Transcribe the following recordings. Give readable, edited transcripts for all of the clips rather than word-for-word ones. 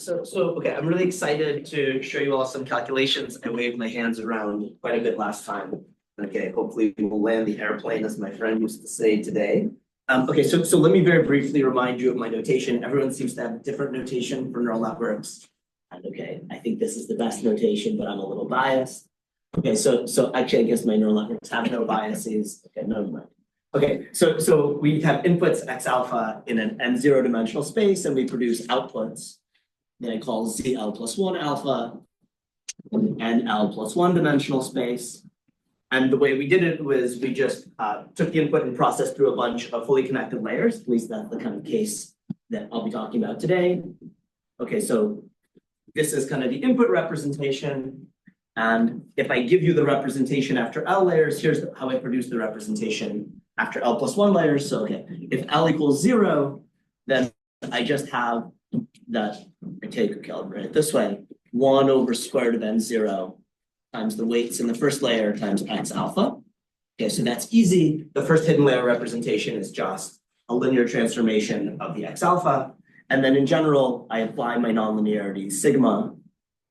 Okay, I'm really excited to show you all some calculations. I waved my hands around quite a bit last time. Okay, hopefully we'll land the airplane, as my friend used to say today. Okay, so let me very briefly remind you of my notation. Everyone seems to have a different notation for neural networks. And okay, I think this is the best notation, but I'm a little biased. Okay, so actually, I guess my neural networks have no biases. Okay, never mind. Okay, so we have inputs x alpha in an n0 dimensional space, and we produce outputs that I call ZL plus 1 alpha in NL plus 1 dimensional space. And the way we did it was we just took the input and processed through a bunch of fully connected layers. At least that's the kind of case that I'll be talking about today. Okay, so this is kind of the input representation. And if I give you the representation after L layers, here's how I produce the representation after L plus 1 layers. So okay, if L equals 0, then I just have that I take, okay, I'll write it this way, 1 over square root of n0 times the weights in the first layer times x alpha. Okay, so that's easy. The first hidden layer representation is just a linear transformation of the x alpha. And then in general, I apply my nonlinearity sigma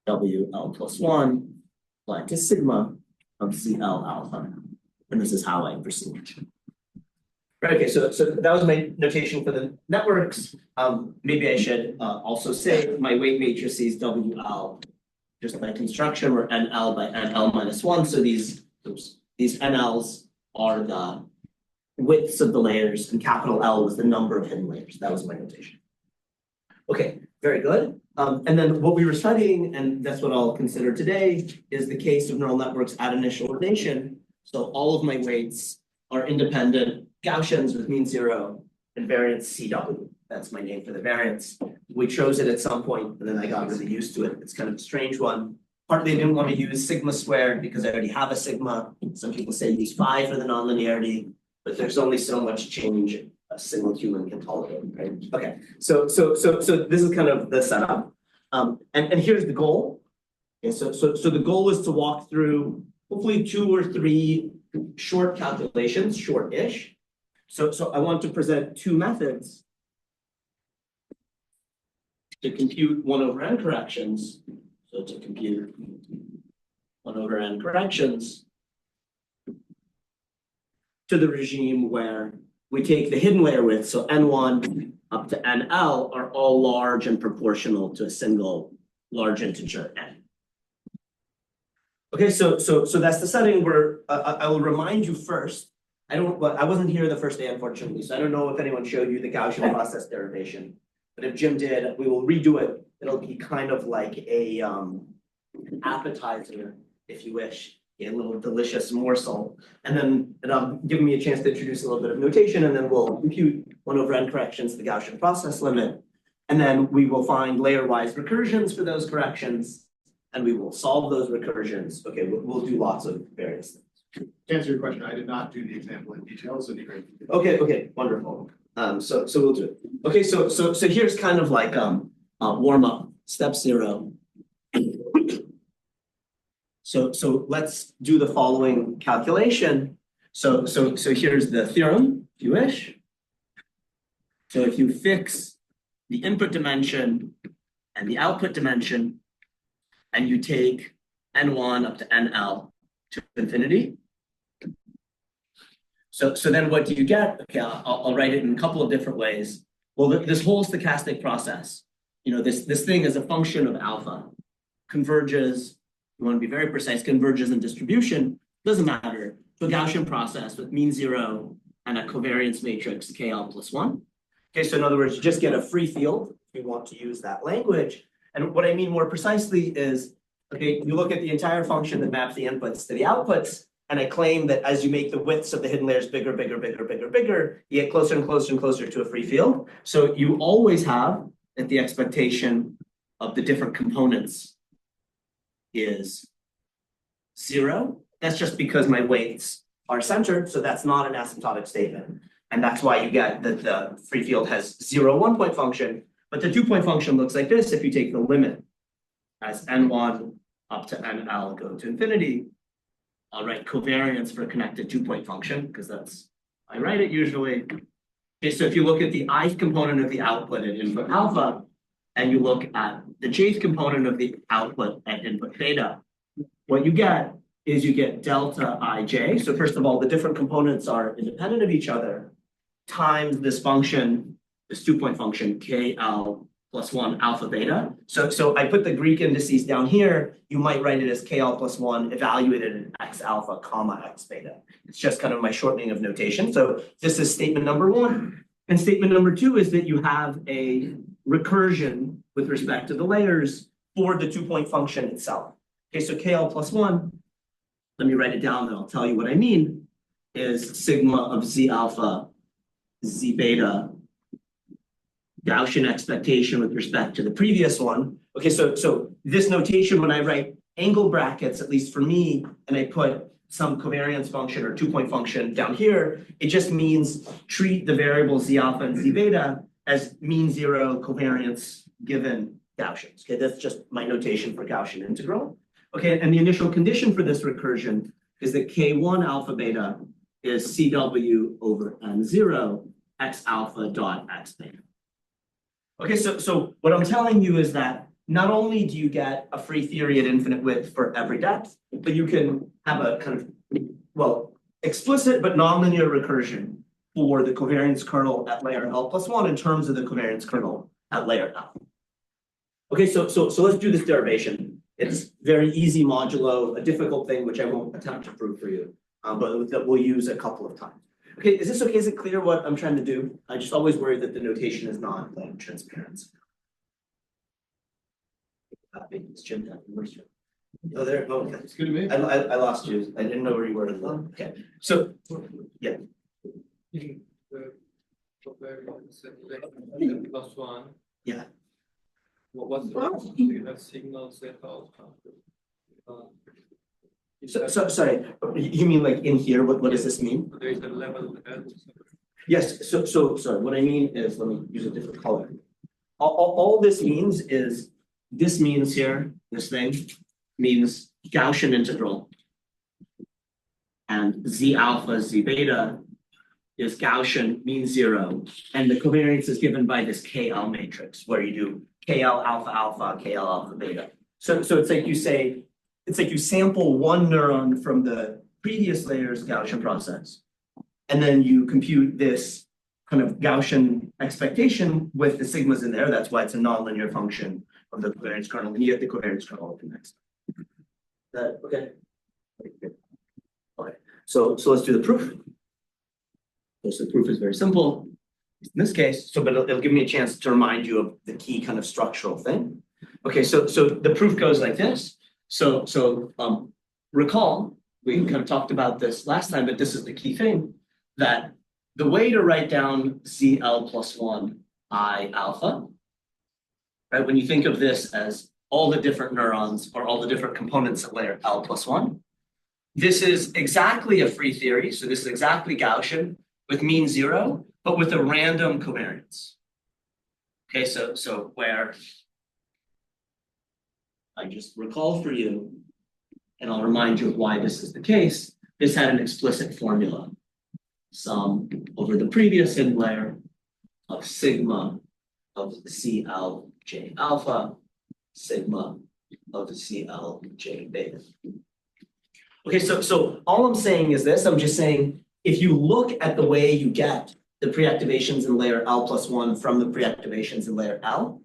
WL plus 1 applied to sigma of ZL alpha. And this is how I proceed. Right, okay, so that was my notation for the networks. Maybe I should also say my weight matrices WL just by construction were NL by NL minus 1. So these NLs are the widths of the layers, and capital L was the number of hidden layers. That was my notation. Okay, very good. And then what we were studying, and that's what I'll consider today, is the case of neural networks at initialization. So all of my weights are independent Gaussians with mean 0 and variance CW. That's my name for the variance. We chose it at some point, and then I got really used to it. It's kind of a strange one. Partly I didn't want to use sigma squared because I already have a sigma. Some people say use 5 for the nonlinearity, but there's only so much change a single human can tolerate, right? Okay, so this is kind of the setup. And here's the goal. Okay, so the goal is to walk through hopefully 2 or 3 short calculations, short-ish. So I want to present 2 methods to compute 1 over n corrections. So to compute 1 over n corrections to the regime where we take the hidden layer width, so n1 up to nl are all large and proportional to a single large integer n. Okay, so that's the setting where I will remind you first. I wasn't here the first day, unfortunately, so I don't know if anyone showed you the Gaussian process derivation. But if Jim did, we will redo it. It'll be kind of like an appetizer, if you wish, a little delicious morsel. And then it'll give me a chance to introduce a little bit of notation, and then we'll compute 1 over n corrections to the Gaussian process limit. And then we will find layer-wise recursions for those corrections, and we will solve those recursions. Okay, we'll do lots of various things. To answer your question, I did not do the example in detail, so it'd be great. Okay, wonderful. So we'll do it. Okay, so here's kind of like warm up, step 0. So let's do the following calculation. So here's the theorem, if you wish. So if you fix the input dimension and the output dimension, and you take n1 up to nl to infinity. So then what do you get? Okay, I'll write it in a couple of different ways. Well, this whole stochastic process, this thing is a function of alpha, converges, you want to be very precise, converges in distribution, doesn't matter, to a Gaussian process with mean 0 and a covariance matrix KL plus 1. Okay, so in other words, you just get a free field if you want to use that language. And what I mean more precisely is, okay, you look at the entire function that maps the inputs to the outputs, and I claim that as you make the widths of the hidden layers bigger, you get closer and closer and closer to a free field. So you always have that the expectation of the different components is 0. That's just because my weights are centered, so that's not an asymptotic statement. And that's why you get that the free field has 0 1-point function, but the 2-point function looks like this if you take the limit as n1 up to nl go to infinity. I'll write covariance for a connected 2-point function because that's I write it usually. Okay, so if you look at the ith component of the output at input alpha, and you look at the jth component of the output at input theta, what you get is you get delta ij. So first of all, the different components are independent of each other times this function, this 2-point function, KL plus 1 alpha beta. So I put the Greek indices down here. You might write it as KL plus 1 evaluated in x alpha comma x beta. It's just kind of my shortening of notation. So this is statement number 1. And statement number 2 is that you have a recursion with respect to the layers for the 2-point function itself. Okay, so KL plus 1, let me write it down and I'll tell you what I mean, is sigma of z alpha, z beta, Gaussian expectation with respect to the previous one. Okay, so this notation, when I write angle brackets, at least for me, and I put some covariance function or 2-point function down here, it just means treat the variables z alpha and z beta as mean zero covariance given Gaussians. Okay, that's just my notation for Gaussian integral. Okay, and the initial condition for this recursion is that K1 alpha beta is CW over N0 x alpha dot x beta. Okay, so what I'm telling you is that not only do you get a free theory at infinite width for every depth, but you can have a kind of, well, explicit but nonlinear recursion for the covariance kernel at layer L plus 1 in terms of the covariance kernel at layer L. Okay, so let's do this derivation. It's very easy modulo, a difficult thing which I won't attempt to prove for you, but that we'll use a couple of times. Okay, is this okay? Is it clear what I'm trying to do? I just always worry that the notation is not like transparent. Oh, there. Oh, okay. It's good to me. I lost you. I didn't know where you were. Okay, so yeah. Plus 1. Yeah. What's the signal set out? So sorry, you mean like in here? What does this mean? There is a level. Yes. So sorry. What I mean is, let me use a different color. All this means is this means here. This thing means Gaussian integral, and z alpha z beta is Gaussian mean zero, and the covariance is given by this KL matrix where you do KL alpha alpha, KL alpha beta. So it's like you say. It's like you sample one neuron from the previous layer's Gaussian process, and then you compute this kind of Gaussian expectation with the sigmas in there. That's why it's a nonlinear function of the covariance kernel, and you get the covariance kernel of the next. That okay? Okay. So let's do the proof. So the proof is very simple in this case. But it'll give me a chance to remind you of the key kind of structural thing. Okay. So the proof goes like this. So recall, we kind of talked about this last time, but this is the key thing, that the way to write down ZL plus 1 I alpha, right? When you think of this as all the different neurons or all the different components at layer L plus 1, this is exactly a free theory. So this is exactly Gaussian with mean zero, but with a random covariance. Okay, so where I just recall for you, and I'll remind you of why this is the case. This had an explicit formula. Sum over the previous hidden layer of sigma of CLJ alpha, sigma of CLJ beta. Okay, so all I'm saying is this. I'm just saying, if you look at the way you get the preactivations in layer L plus 1 from the preactivations in layer L,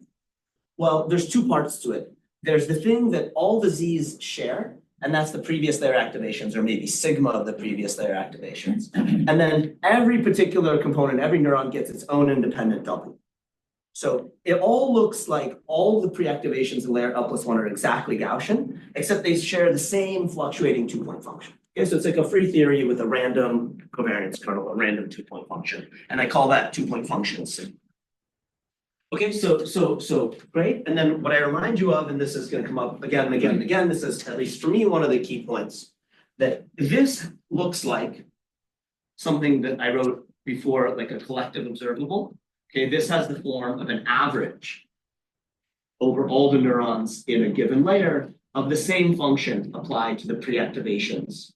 well, there's two parts to it. There's the thing that all the Z's share, and that's the previous layer activations, or maybe sigma of the previous layer activations. And then every particular component, every neuron gets its own independent W. So it all looks like all the preactivations in layer L plus 1 are exactly Gaussian, except they share the same fluctuating 2-point function. Okay, so it's like a free theory with a random covariance kernel, a random 2-point function. And I call that 2-point function sigma. Okay, so great. And then what I remind you of, and this is going to come up again and again and again, this is, at least for me, one of the key points, that this looks like something that I wrote before, like a collective observable. Okay, this has the form of an average over all the neurons in a given layer of the same function applied to the preactivations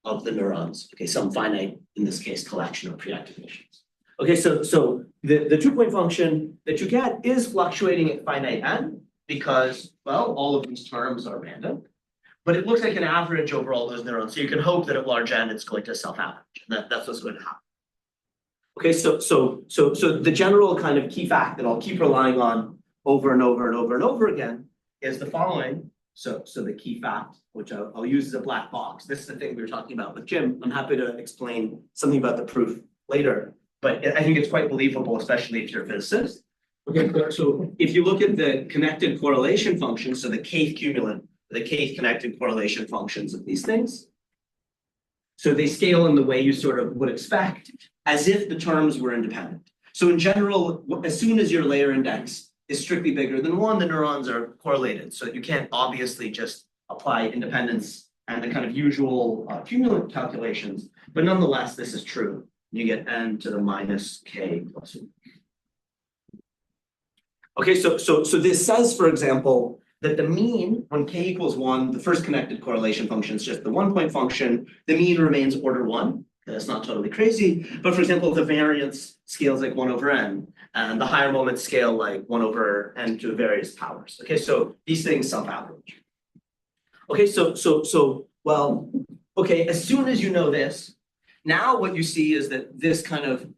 of the neurons. Okay, some finite, in this case, collection of preactivations. Okay, so the 2-point function that you get is fluctuating at finite n, because, well, all of these terms are random. But it looks like an average over all those neurons. So you can hope that at large N it's going to self-average. That's what's going to happen. Okay, so the general kind of key fact that I'll keep relying on over and over and over and over again is the following. So the key fact, which I'll use as a black box. This is the thing we were talking about with Jim. I'm happy to explain something about the proof later, but I think it's quite believable, especially if you're a physicist. Okay, so if you look at the connected correlation functions, so the kth cumulant, the kth connected correlation functions of these things, so they scale in the way you sort of would expect, as if the terms were independent. So in general, as soon as your layer index is strictly bigger than 1, the neurons are correlated. So you can't obviously just apply independence and the kind of usual cumulant calculations, but nonetheless, this is true. You get n to the minus k plus 1. Okay, so this says, for example, that the mean when k equals 1, the first connected correlation function is just the 1-point function. The mean remains order 1. That's not totally crazy. But for example, the variance scales like 1 over n, and the higher moments scale like 1 over n to various powers. Okay, so these things self-average. Okay, well, okay, as soon as you know this, now what you see is that this kind of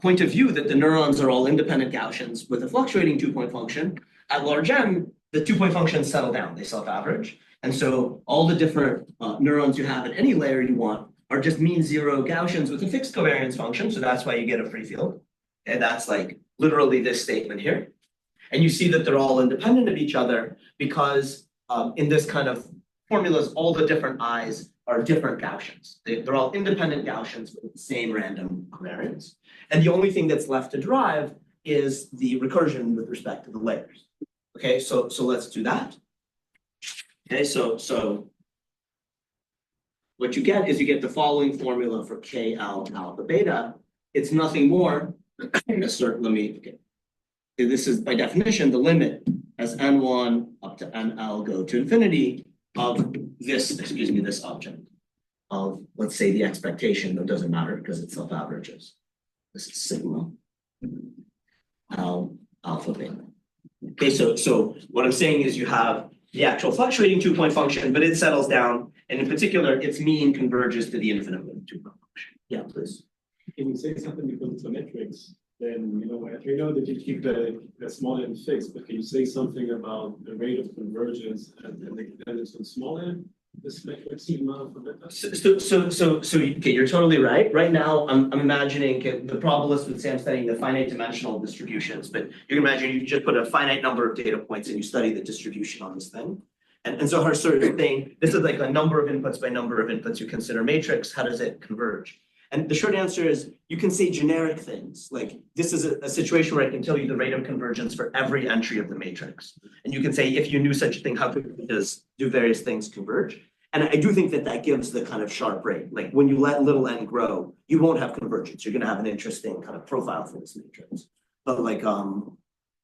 point of view that the neurons are all independent Gaussians with a fluctuating 2-point function, at large n, the 2-point functions settle down, they self-average. And so all the different neurons you have at any layer you want are just mean zero Gaussians with a fixed covariance function. So that's why you get a free field. And that's like literally this statement here. And you see that they're all independent of each other because in this kind of formulas, all the different I's are different Gaussians. They're all independent Gaussians with the same random covariance. And the only thing that's left to derive is the recursion with respect to the layers. Okay, so let's do that. Okay, so what you get is you get the following formula for KL alpha beta. It's nothing more. Okay. This is by definition the limit as n1 up to nl go to infinity of this, this object of, let's say, the expectation, that doesn't matter because it self-averages. This is sigma alpha beta. Okay, so what I'm saying is you have the actual fluctuating 2-point function, but it settles down, and in particular, its mean converges to the infinite with 2-point function. Yeah, please. Can you say something because it's a matrix? Then we know that you keep the small n fixed, but can you say something about the rate of convergence and the dependence on small n? This matrix sigma alpha beta. So okay, you're totally right. Right now, I'm imagining the probabilist with Sam studying the finite dimensional distributions, but you can imagine you just put a finite number of data points and you study the distribution on this thing. And so her sort of thing, this is like a number of inputs by number of inputs you consider matrix. How does it converge? And the short answer is you can say generic things. Like this is a situation where I can tell you the rate of convergence for every entry of the matrix. And you can say, if you knew such a thing, how quickly does do various things converge? And I do think that gives the kind of sharp rate. Like when you let little n grow, you won't have convergence. You're going to have an interesting kind of profile for this matrix. But like on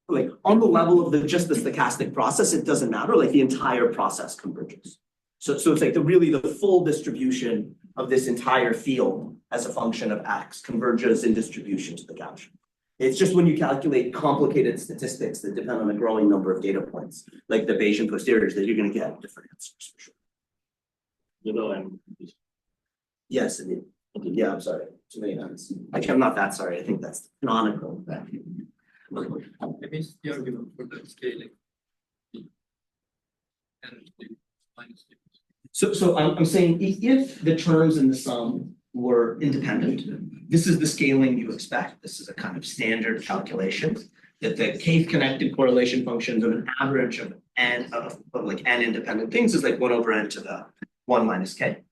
the level of just the stochastic process, it doesn't matter. Like the entire process converges. So it's like the full distribution of this entire field as a function of x converges in distribution to the Gaussian. It's just when you calculate complicated statistics that depend on a growing number of data points, like the Bayesian posteriors, that you're going to get different answers for sure. Yes, indeed. Okay, yeah, I'm sorry. Too many times. Actually, I'm not that sorry. I think that's canonical. Maybe it's the argument for the scaling. And the minus. So I'm saying if the terms in the sum were independent, this is the scaling you expect. This is a kind of standard calculation that the kth connected correlation functions of an average of n of like n independent things is like 1 over n to the 1 minus k.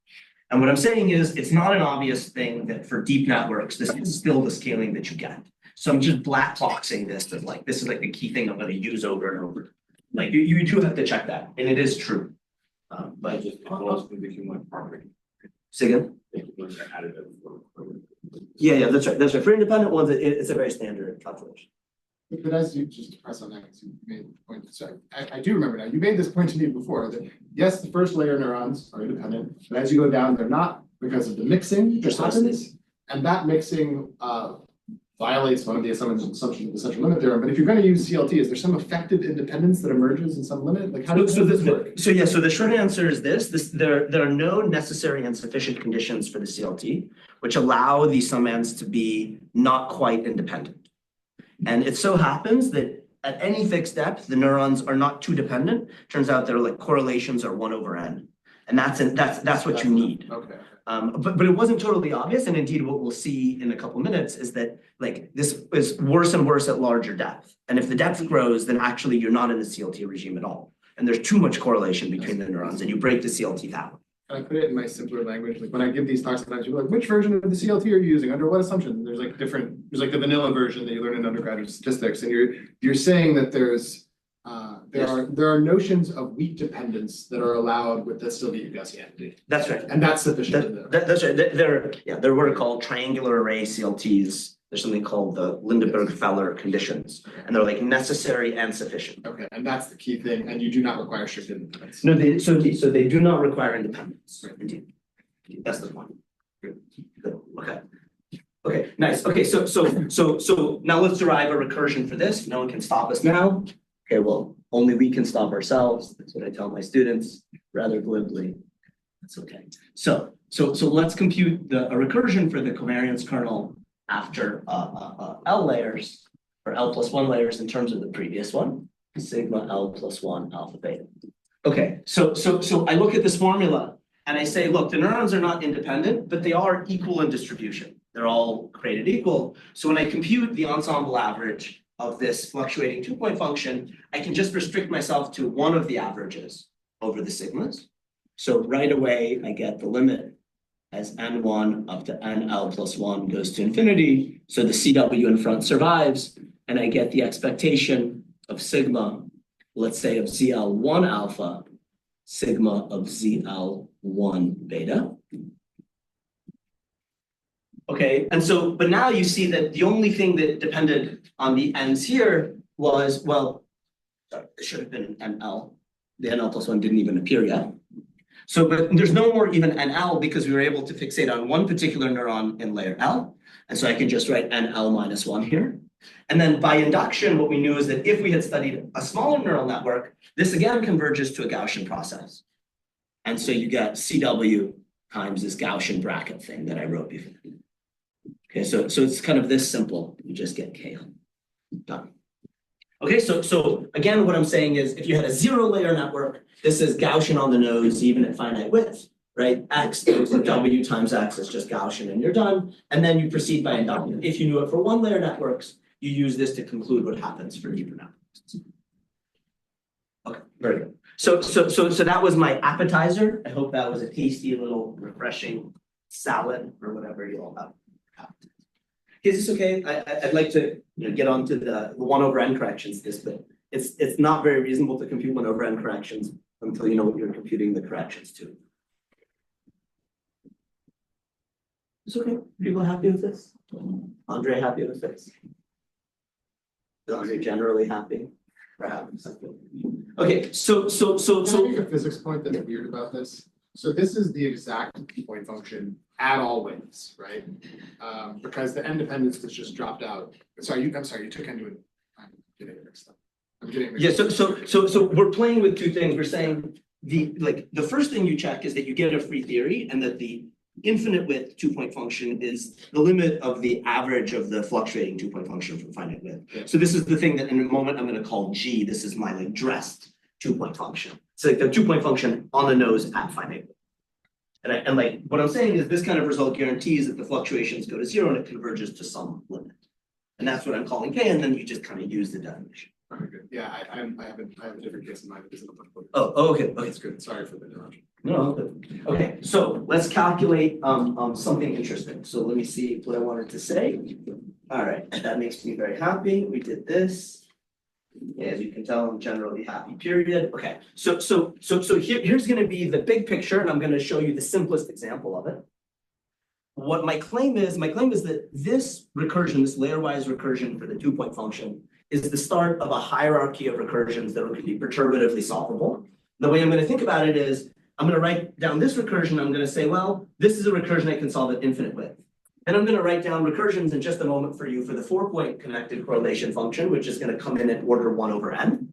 And what I'm saying is it's not an obvious thing that for deep networks, this is still the scaling that you get. So I'm just black boxing this as like, this is like the key thing I'm going to use over and over. Like you do have to check that, and it is true. But Just also became one property. say again? Yeah, that's right. That's right. For independent ones, it's a very standard calculation. But as you just to press on that, because you made the point, sorry, I do remember now, you made this point to me before that yes, the first layer neurons are independent, but as you go down, they're not because of the mixing that happens. And that mixing violates one of the assumptions of the central limit theorem, but if you're gonna use CLT, is there some effective independence that emerges in some limit? Like how does this work? So the short answer is there are no necessary and sufficient conditions for the CLT, which allow these summands to be not quite independent. And it so happens that at any fixed depth, the neurons are not too dependent. Turns out their like correlations are 1/n. And that's what you need. Okay. But it wasn't totally obvious, and indeed what we'll see in a couple minutes is that like this is worse and worse at larger depth. And if the depth grows, then actually you're not in the CLT regime at all. And there's too much correlation between the neurons, and you break the CLT that way. Can I put it in my simpler language? Like when I give these talks, sometimes you're like, which version of the CLT are you using? Under what assumption? There's like there's like the vanilla version that you learn in undergraduate statistics, and you're saying that there are notions of weak dependence that are allowed with the still be Gaussianity. That's right. And that's sufficient. That's right. They're what are called triangular array CLTs. There's something called the Lindeberg-Feller conditions, and they're like necessary and sufficient. Okay, and that's the key thing, and you do not require strict independence. No, so they do not require independence. Right. Indeed. That's the point. Good. Okay. Okay, nice. Okay, so now let's derive a recursion for this. No one can stop us now. Okay, well, only we can stop ourselves. That's what I tell my students rather glibly. That's okay. So let's compute a recursion for the covariance kernel after L layers, or L plus 1 layers in terms of the previous one, sigma L plus 1 alpha beta. Okay, so I look at this formula and I say, look, the neurons are not independent, but they are equal in distribution. They're all created equal. So when I compute the ensemble average of this fluctuating 2-point function, I can just restrict myself to one of the averages over the sigmas. So right away, I get the limit as n1 up to nl plus 1 goes to infinity. So the CW in front survives, and I get the expectation of sigma, let's say of ZL1 alpha, sigma of ZL1 beta. Okay, and so, but now you see that the only thing that depended on the n's here was, well, sorry, it should have been NL. The NL plus 1 didn't even appear yet. So, but there's no more even NL because we were able to fixate on one particular neuron in layer L. And so I can just write NL minus 1 here. And then by induction, what we knew is that if we had studied a smaller neural network, this again converges to a Gaussian process. And so you get CW times this Gaussian bracket thing that I wrote before. Okay, so it's kind of this simple. You just get K done. Okay, so again, what I'm saying is if you had a 0-layer network, this is Gaussian on the nose, even at finite width, right? X goes to W times X is just Gaussian and you're done. And then you proceed by induction. If you knew it for 1-layer networks, you use this to conclude what happens for deeper networks. Okay, very good. So that was my appetizer. I hope that was a tasty little refreshing salad or whatever you all have. Is this okay? I'd like to get on to the 1/n corrections but it's not very reasonable to compute 1/n corrections until you know what you're computing the corrections to. It's okay. People happy with this? Andre happy with this? Is Andre generally happy? Perhaps. Okay, so Can I make a physics point that's weird about this? So this is the exact point function at all widths, right? Because the n dependence that's just dropped out. I'm sorry, you took into it. I'm getting it mixed up. Yeah, so we're playing with two things. We're saying the first thing you check is that you get a free theory and that the infinite width 2-point function is the limit of the average of the fluctuating 2-point function from finite width. Yeah. So this is the thing that in a moment I'm going to call G. This is my dressed 2-point function. It's like the 2-point function on the nose at finite width. And like what I'm saying is this kind of result guarantees that the fluctuations go to 0 and it converges to some limit. And that's what I'm calling K, and then you just kind of use the definition. Okay, good. Yeah, I have a different case in mind. Oh, okay. That's good. Sorry for the interruption. No, good. Okay, so let's calculate something interesting. So let me see what I wanted to say. All right, that makes me very happy. We did this. As you can tell, I'm generally happy, period. Okay, so here's going to be the big picture, and I'm going to show you the simplest example of it. What my claim is that this recursion, this layer-wise recursion for the 2-point function, is the start of a hierarchy of recursions that can be perturbatively solvable. The way I'm going to think about it is, I'm going to write down this recursion. I'm going to say, well, this is a recursion I can solve at infinite width. And I'm going to write down recursions in just a moment for you for the 4-point connected correlation function, which is going to come in at order 1 over n.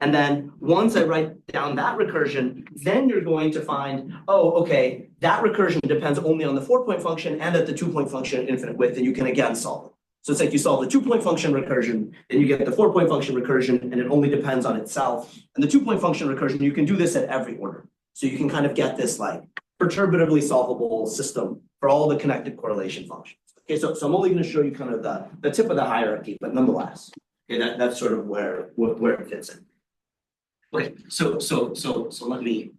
And then once I write down that recursion, then you're going to find, oh, okay, that recursion depends only on the 4-point function and at the 2-point function at infinite width, and you can again solve it. So it's like you solve the 2-point function recursion, then you get the 4-point function recursion, and it only depends on itself. And the 2-point function recursion, you can do this at every order. So you can kind of get this like perturbatively solvable system for all the connected correlation functions. Okay, so I'm only going to show you kind of the tip of the hierarchy, but nonetheless, okay, that's sort of where it fits in. Okay, so let me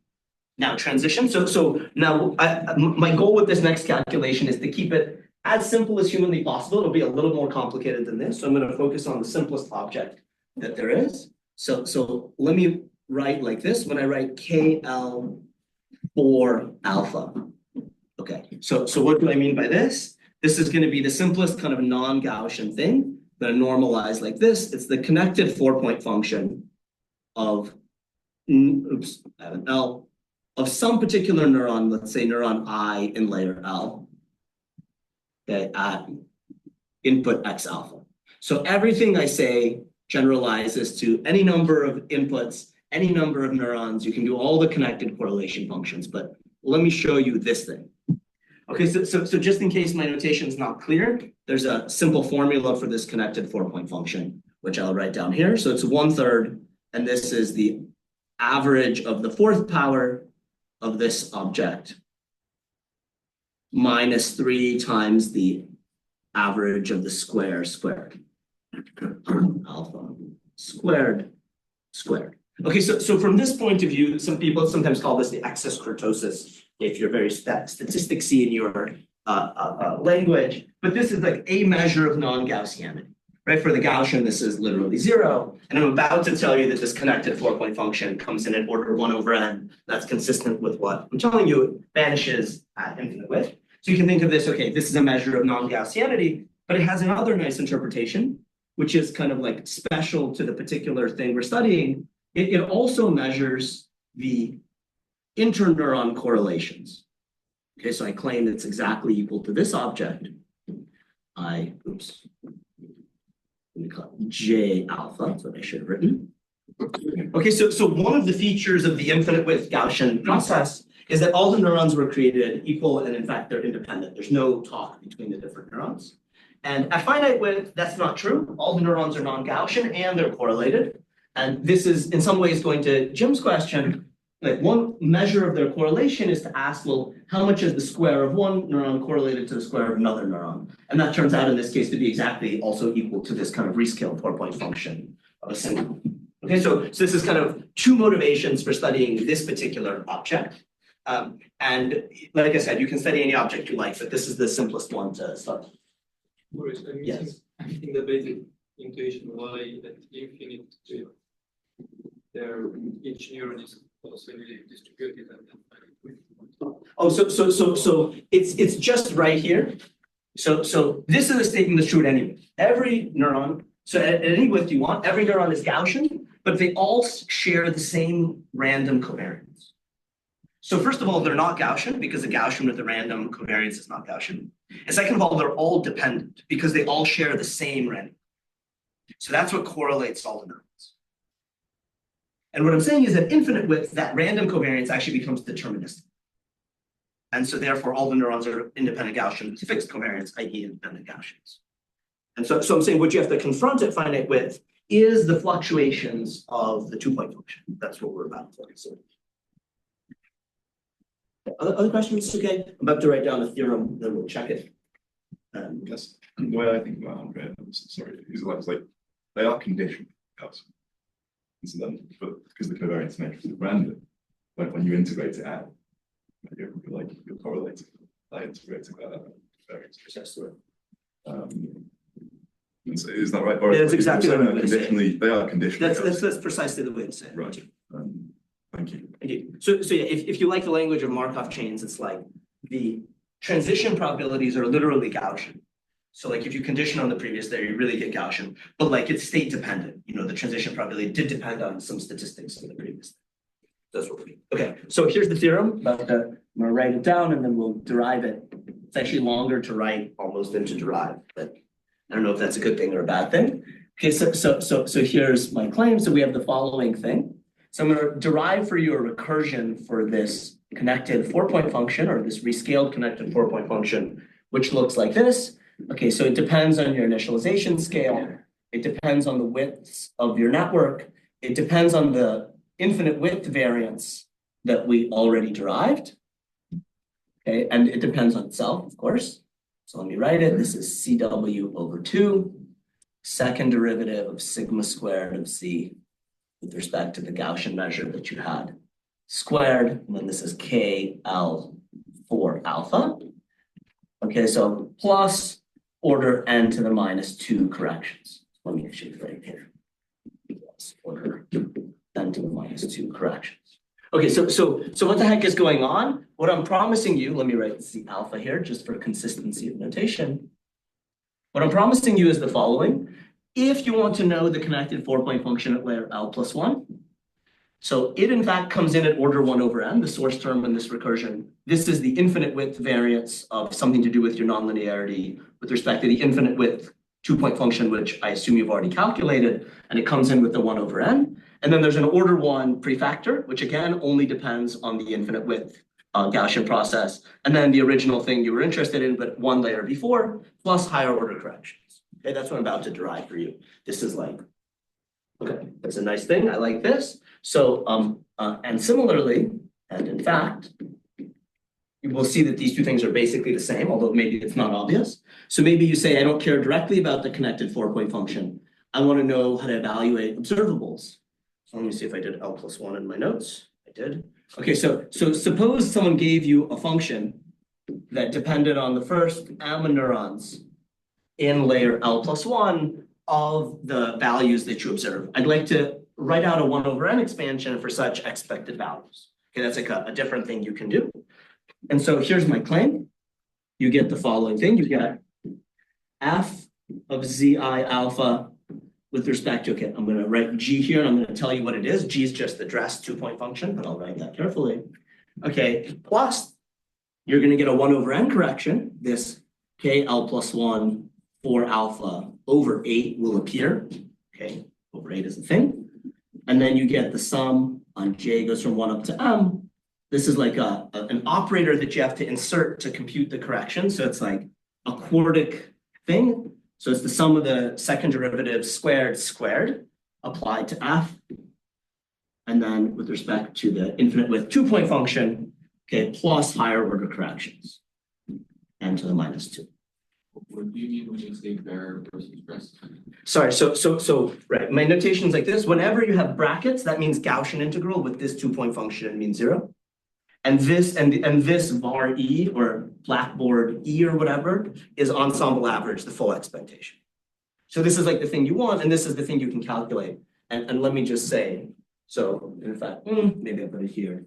now transition. So now my goal with this next calculation is to keep it as simple as humanly possible. It'll be a little more complicated than this. So I'm going to focus on the simplest object that there is. So let me write like this when I write KL for alpha. Okay, so what do I mean by this? This is going to be the simplest kind of non-Gaussian thing. I'm going to normalize like this. It's the connected 4-point function of L of some particular neuron, let's say neuron I in layer L, okay, at input X alpha. So everything I say generalizes to any number of inputs, any number of neurons. You can do all the connected correlation functions, but let me show you this thing. Okay, so just in case my notation is not clear, there's a simple formula for this connected 4-point function, which I'll write down here. So it's 1/3, and this is the average of the 4th power of this object minus 3 times the average of the square squared. Alpha squared. Okay, so from this point of view, some people sometimes call this the excess kurtosis if you're very statisticsy in your language, but this is like a measure of non-Gaussianity. Right, for the Gaussian, this is literally 0. And I'm about to tell you that this connected 4-point function comes in at order 1 over n. That's consistent with what I'm telling you, it vanishes at infinite width. So you can think of this, okay, this is a measure of non-Gaussianity, but it has another nice interpretation, which is kind of like special to the particular thing we're studying. It also measures the interneuron correlations. Okay, so I claim it's exactly equal to this object. Let me call it J alpha, that's what I should have written. Okay, so one of the features of the infinite width Gaussian process is that all the neurons were created equal, and in fact, they're independent. There's no talk between the different neurons. And at finite width, that's not true. All the neurons are non-Gaussian and they're correlated. And this is in some ways going to Jim's question. Like one measure of their correlation is to ask, well, how much is the square of one neuron correlated to the square of another neuron? And that turns out in this case to be exactly also equal to this kind of rescaled 4-point function of a single. Okay, so this is kind of 2 motivations for studying this particular object. And like I said, you can study any object you like, but this is the simplest one to start. Boris, I'm Yes. using the basic intuition why at infinite each neuron is also distributed and Oh, so it's just right here. So this is a statement that's true at any width. Every neuron, so at any width you want, every neuron is Gaussian, but they all share the same random covariance. So first of all, they're not Gaussian because the Gaussian with the random covariance is not Gaussian. And second of all, they're all dependent because they all share the same random. So that's what correlates all the neurons. And what I'm saying is at infinite width, that random covariance actually becomes deterministic. And so therefore, all the neurons are independent Gaussian with fixed covariance, i.e. independent Gaussians. And so I'm saying what you have to confront at finite width is the fluctuations of the 2-point function. That's what we're about to consider. Other questions? Okay, I'm about to write down a theorem, then we'll check it. Yes, the way I think about sorry, is like they are conditioned Gaussian. And so then, but because the covariance matrix is random, when you integrate it out, you're correlating by integrating covariance. Precisely. And so is that right? Or Yeah, that's exactly what I'm going to say. They are conditionally. That's precisely the way to say it. Right. Thank you. Thank you. So yeah, if you like the language of Markov chains, it's like the transition probabilities are literally Gaussian. So like if you condition on the previous there, you really get Gaussian, but like it's state dependent. You know, the transition probability did depend on some statistics in the previous. That's what we do. Okay, so here's the theorem. I'm gonna write it down and then we'll derive it. It's actually longer to write almost than to derive, but I don't know if that's a good thing or a bad thing. Okay, so here's my claim. So we have the following thing. So I'm going to derive for you a recursion for this connected 4-point function, or this rescaled connected 4-point function, which looks like this. Okay, so it depends on your initialization scale. It depends on the widths of your network. It depends on the infinite width variance that we already derived. Okay, and it depends on itself, of course. So let me write it. This is CW over 2, second derivative of sigma squared of C with respect to the Gaussian measure that you had squared. And then this is KL for alpha. Okay, so plus order n to the minus 2 corrections. Let me actually write it here. Plus order n to the minus 2 corrections. Okay, so what the heck is going on? What I'm promising you, let me write C alpha here just for consistency of notation. What I'm promising you is the following. If you want to know the connected 4-point function at layer L plus 1, so it in fact comes in at order 1 over n, the source term in this recursion. This is the infinite width variance of something to do with your nonlinearity with respect to the infinite width 2-point function, which I assume you've already calculated, and it comes in with the 1 over n. And then there's an order 1 prefactor, which again only depends on the infinite width Gaussian process. And then the original thing you were interested in, but one layer before, plus higher order corrections. Okay, that's what I'm about to derive for you. This is like, okay, that's a nice thing. I like this. So, and similarly, and in fact, you will see that these two things are basically the same, although maybe it's not obvious. So maybe you say, I don't care directly about the connected 4-point function. I want to know how to evaluate observables. So let me see if I did L plus 1 in my notes. I did. Okay, so suppose someone gave you a function that depended on the first m neurons in layer L plus 1 of the values that you observe. I'd like to write out a 1 over n expansion for such expected values. Okay, that's like a different thing you can do. And so here's my claim. You get the following thing. You get f of zi alpha with respect to, okay, I'm going to write g here, and I'm going to tell you what it is. G is just the dressed 2-point function, but I'll write that carefully. Okay, plus you're going to get a 1 over n correction. This kl plus 1 for alpha over 8 will appear. Okay, over 8 is a thing. And then you get the sum on j goes from 1 up to m. This is like an operator that you have to insert to compute the correction. So it's like a quartic thing. So it's the sum of the second derivative squared applied to f. And then with respect to the infinite width 2-point function, okay, plus higher order corrections, n to the minus 2. What do you mean when you say bare versus rest? Sorry, so right, my notation is like this. Whenever you have brackets, that means Gaussian integral with this 2-point function, it means 0. And this this var E or Blackboard E or whatever is ensemble average, the full expectation. So this is like the thing you want, and this is the thing you can calculate. And let me just say, so in fact, maybe I'll put it here.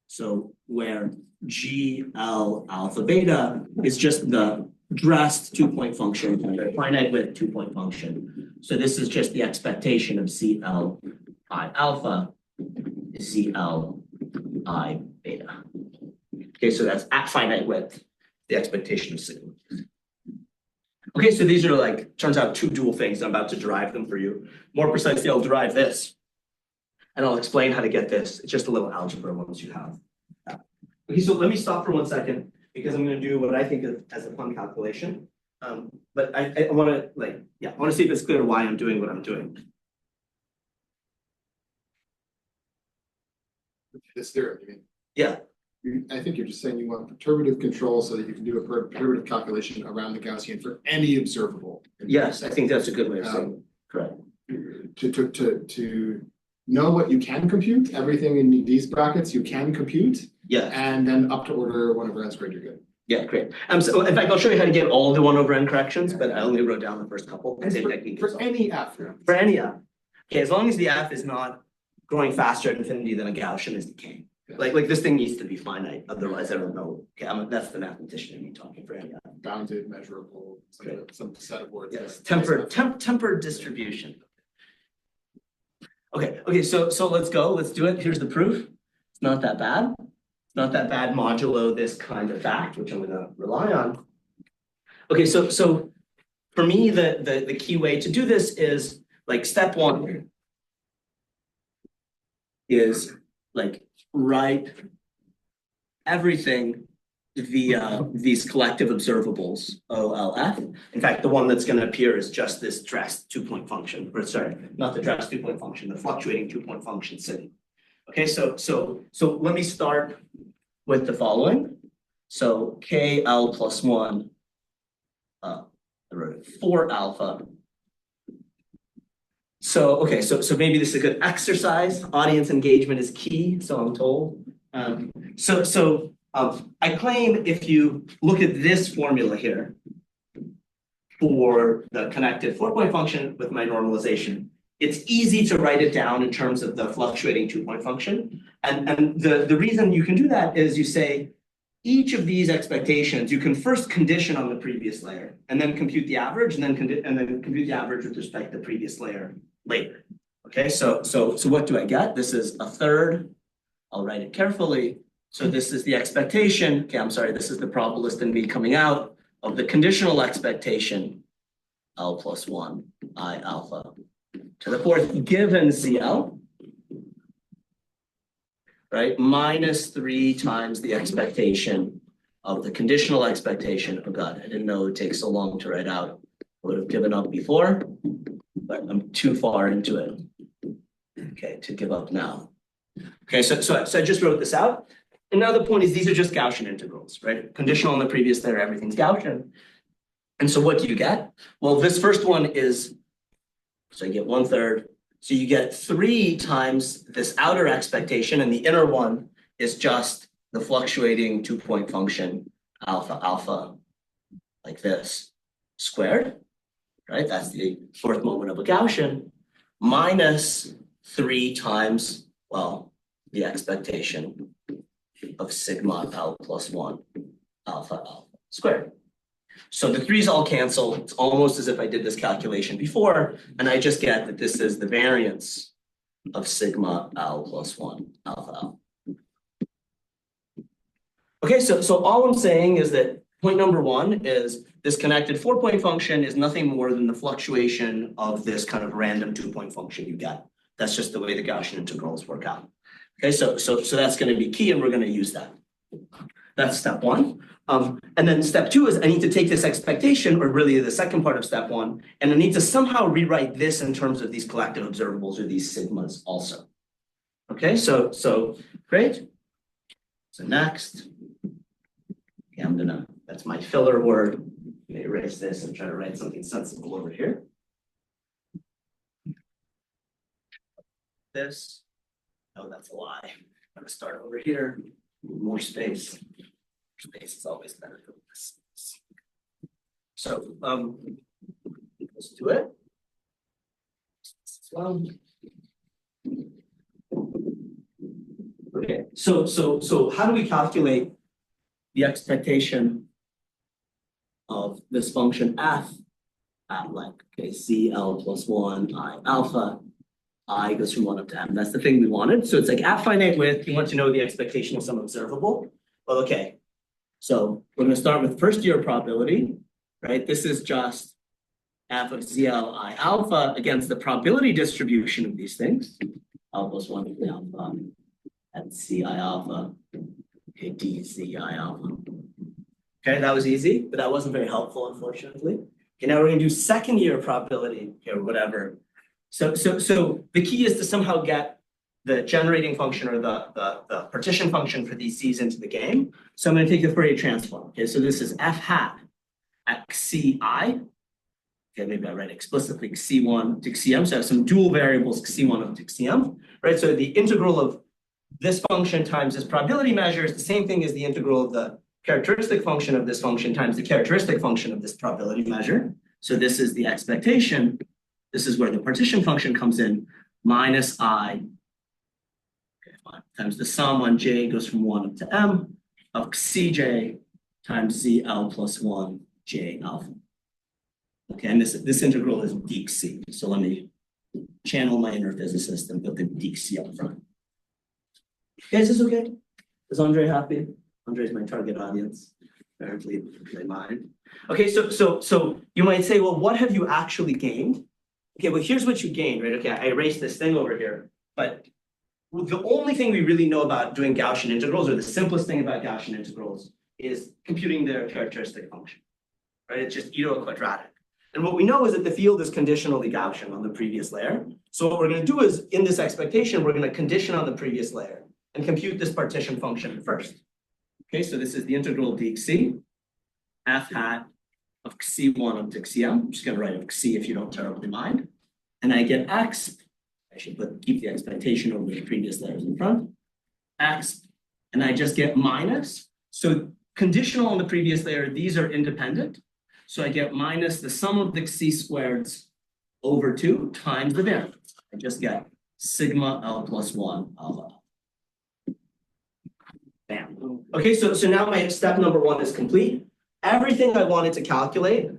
So where GL alpha beta is just the dressed 2-point function, the finite width 2-point function. So this is just the expectation of CL I alpha, CL I beta. Okay, so that's at finite width, the expectation of sigma. Okay, so these are like, turns out 2 dual things. I'm about to derive them for you. More precisely, I'll derive this. And I'll explain how to get this. It's just a little algebra once you have that. Okay, so let me stop for 1 second because I'm going to do what I think of as a fun calculation. But I want to I want to see if it's clear why I'm doing what I'm doing. This theorem, you mean? Yeah. I think you're just saying you want perturbative control so that you can do a perturbative calculation around the Gaussian for any observable. Yes, I think that's a good way of saying it. Correct. To know what you can compute, everything in these brackets you can compute, Yeah. and then up to order 1 over n squared, you're good. Yeah, great. So in fact, I'll show you how to get all the 1 over n corrections, but I only wrote down the first couple. For any f. For any f. Okay, as long as the f is not growing faster at infinity than a Gaussian is decaying. Yeah. Like this thing needs to be finite, otherwise I don't know. Okay, that's the mathematician in me talking for any f. Bounded, measurable, some set of words. Yes, tempered distribution. Okay, so let's go. Let's do it. Here's the proof. It's not that bad. not that bad modulo this kind of fact, which I'm gonna rely on. Okay, so for me, the key way to do this is like step one is like write everything via these collective observables, OLF. In fact, the one that's going to appear is just this dressed 2-point function, or sorry, not the dressed 2-point function, the fluctuating 2-point function sigma. Okay, so let me start with the following. So KL plus 1, I wrote it 4 alpha. So, okay, so maybe this is a good exercise. Audience engagement is key, so I'm told. I claim if you look at this formula here for the connected 4-point function with my normalization, it's easy to write it down in terms of the fluctuating 2-point function. And the reason you can do that is you say, each of these expectations, you can first condition on the previous layer and then compute the average and then compute the average with respect to the previous layer later. Okay, so what do I get? This is a third. I'll write it carefully. So this is the expectation. Okay, I'm sorry, this is the probabilist in me coming out of the conditional expectation, L plus 1, I alpha to the 4th given CL, right? Minus 3 times the expectation of the conditional expectation. Oh God, I didn't know it would take so long to write out. I would have given up before, but I'm too far into it. Okay, to give up now. Okay, so I just wrote this out. And now the point is these are just Gaussian integrals, right? Conditional on the previous layer, everything's Gaussian. And so what do you get? Well, this first one is, so you get 1/3. So you get 3 times this outer expectation, and the inner one is just the fluctuating 2-point function alpha, like this, squared, right? That's the 4th moment of a Gaussian, minus 3 times, well, the expectation of sigma L plus 1 alpha squared. So the 3's all cancel. It's almost as if I did this calculation before, and I just get that this is the variance of sigma L plus 1 alpha L. Okay, so all I'm saying is that point number 1 is this connected 4-point function is nothing more than the fluctuation of this kind of random 2-point function you get. That's just the way the Gaussian integrals work out. Okay, so that's going to be key, and we're going to use that. That's step 1. And then step 2 is I need to take this expectation, or really the second part of step 1, and I need to somehow rewrite this in terms of these collective observables or these sigmas also. Okay, so great. So next, okay, that's my filler word. I'm gonna erase this and try to write something sensible over here. This. Oh, that's a lie. I'm gonna start over here. More space. Space is always better than this. So let's do it. Okay, so how do we calculate the expectation of this function f at like, okay, CL plus 1 I alpha, I goes from 1 up to m. That's the thing we wanted. So it's like at finite width, you want to know the expectation of some observable. Well, okay. So we're going to start with first year probability, right? This is just f of ZL I alpha against the probability distribution of these things. L plus 1 alpha at C I alpha, okay, D Z I alpha. Okay, that was easy, but that wasn't very helpful, unfortunately. Okay, now we're going to do second year probability, okay, or whatever. So the key is to somehow get the generating function or the partition function for these C's into the game. So I'm going to take the Fourier transform. Okay, so this is f hat at Xi. Okay, maybe I write explicitly Xi1 to Xm. So I have some dual variables Xi1 up to Xm, right? So the integral of this function times this probability measure is the same thing as the integral of the characteristic function of this function times the characteristic function of this probability measure. So this is the expectation. This is where the partition function comes in, minus I, okay, fine, times the sum on j goes from 1 up to m of Cj times ZL plus 1 j alpha. Okay, and this integral is dx c. So let me channel my inner physicist and put the dx c up front. Okay, is this okay? Is Andre happy? Andre's my target audience, apparently they mind. Okay, so you might say, well, what have you actually gained? Okay, well, here's what you gained, right? Okay, I erased this thing over here, but the only thing we really know about doing Gaussian integrals, or the simplest thing about Gaussian integrals, is computing their characteristic function, right? It's just e to a quadratic. And what we know is that the field is conditionally Gaussian on the previous layer. So what we're going to do is, in this expectation, we're going to condition on the previous layer and compute this partition function first. Okay, so this is the integral dxc, f hat of xc1 up to xm. I'm just going to write of xc if you don't terribly mind. And I get x. I should keep the expectation over the previous layers in front. X, and I just get minus. So conditional on the previous layer, these are independent. So I get minus the sum of the xc squareds over 2 times the variance. I just get sigma L plus 1 alpha. Bam. Okay, so now my step number 1 is complete. Everything I wanted to calculate,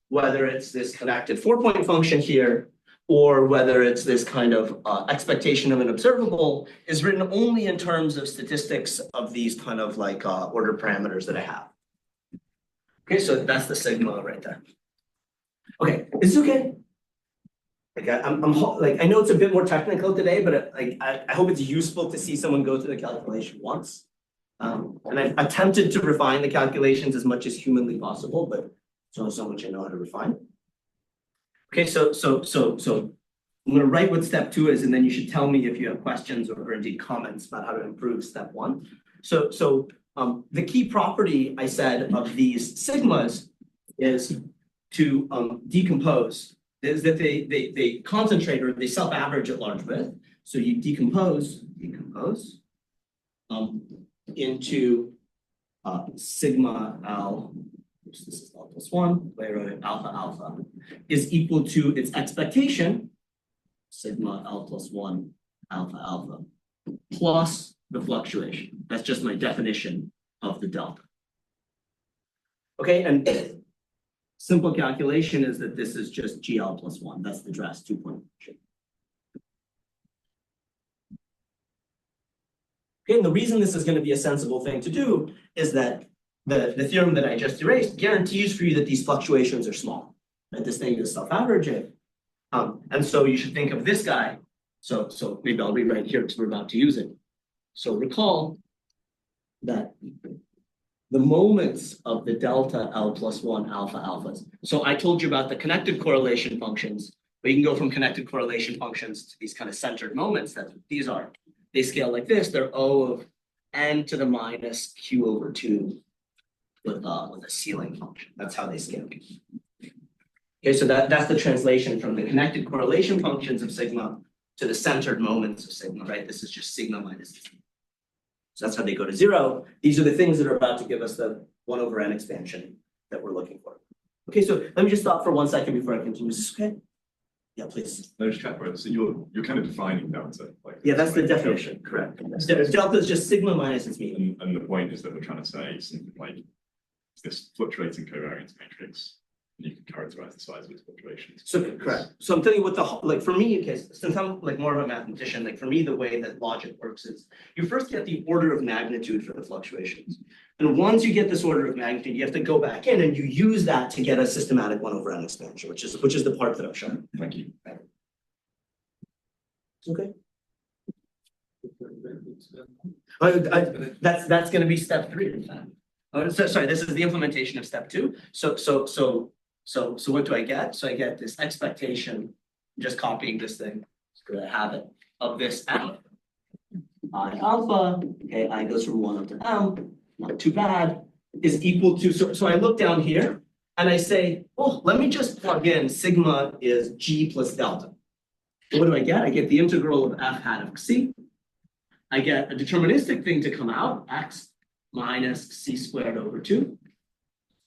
whether it's this connected 4-point function here, or whether it's this kind of expectation of an observable, is written only in terms of statistics of these kind of like order parameters that I have. Okay, so that's the sigma right there. Okay, is this okay? Like I'm like, I know it's a bit more technical today, but I hope it's useful to see someone go through the calculation once. And I've attempted to refine the calculations as much as humanly possible, but there's only so much I know how to refine. Okay, so I'm going to write what step 2 is, and then you should tell me if you have questions or indeed comments about how to improve step 1. So the key property I said of these sigmas is to decompose, is that they concentrate or they self-average at large width. So you decompose into sigma L, which this is L plus 1, I wrote it alpha alpha, is equal to its expectation, sigma L plus 1 alpha alpha, plus the fluctuation. That's just my definition of the delta. Okay, and simple calculation is that this is just GL plus 1. That's the Dress 2-point function. Okay, and the reason this is going to be a sensible thing to do is that the theorem that I just erased guarantees for you that these fluctuations are small, that this thing is self-averaging. And so you should think of this guy. So maybe I'll rewrite here because we're about to use it. So recall that the moments of the delta L plus 1 alpha alphas. So I told you about the connected correlation functions, but you can go from connected correlation functions to these kind of centered moments. That's what these are. They scale like this. They're O of n to the minus q over 2 with a ceiling function. That's how they scale. Okay, so that's the translation from the connected correlation functions of sigma to the centered moments of sigma, right? This is just sigma minus t. So that's how they go to 0. These are the things that are about to give us the 1 over n expansion that we're looking for. Okay, so let me just stop for 1 second before I continue. Is this okay? Yeah, please. No, just check, right? So you're kind of defining delta. Like, Yeah, that's the definition, correct. Delta is just sigma minus its mean. and the point is that we're trying to say something like this fluctuating covariance matrix, and you can characterize the size of its fluctuations. So correct. So I'm telling you what like for me, okay, since I'm like more of a mathematician, like for me, the way that logic works is you first get the order of magnitude for the fluctuations. And once you get this order of magnitude, you have to go back in and you use that to get a systematic 1 over n expansion, which is the part that I'm showing. Thank you. Okay. That's going to be step 3 in fact. Sorry, this is the implementation of step 2. So what do I get? So I get this expectation, just copying this thing, so I have it, of this m. I alpha, okay, I goes from 1 up to m, not too bad, is equal to, so I look down here and I say, oh, let me just plug in sigma is g plus delta. What do I get? I get the integral of f hat of c. I get a deterministic thing to come out, x minus c squared over 2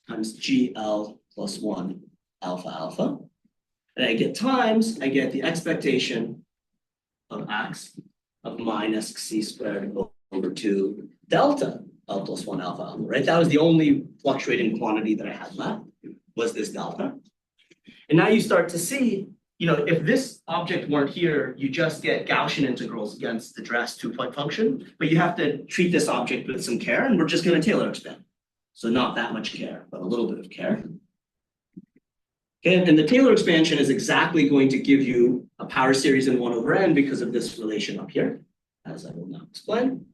times gl plus 1 alpha alpha. And I get the expectation of x of minus c squared over 2 delta L plus 1 alpha alpha, right? That was the only fluctuating quantity that I had left, was this delta. And now you start to see, you know, if this object weren't here, you just get Gaussian integrals against the dress 2-point function, but you have to treat this object with some care, and we're just going to Taylor expand. So not that much care, but a little bit of care. Okay, and the Taylor expansion is exactly going to give you a power series in 1 over n because of this relation up here, as I will now explain.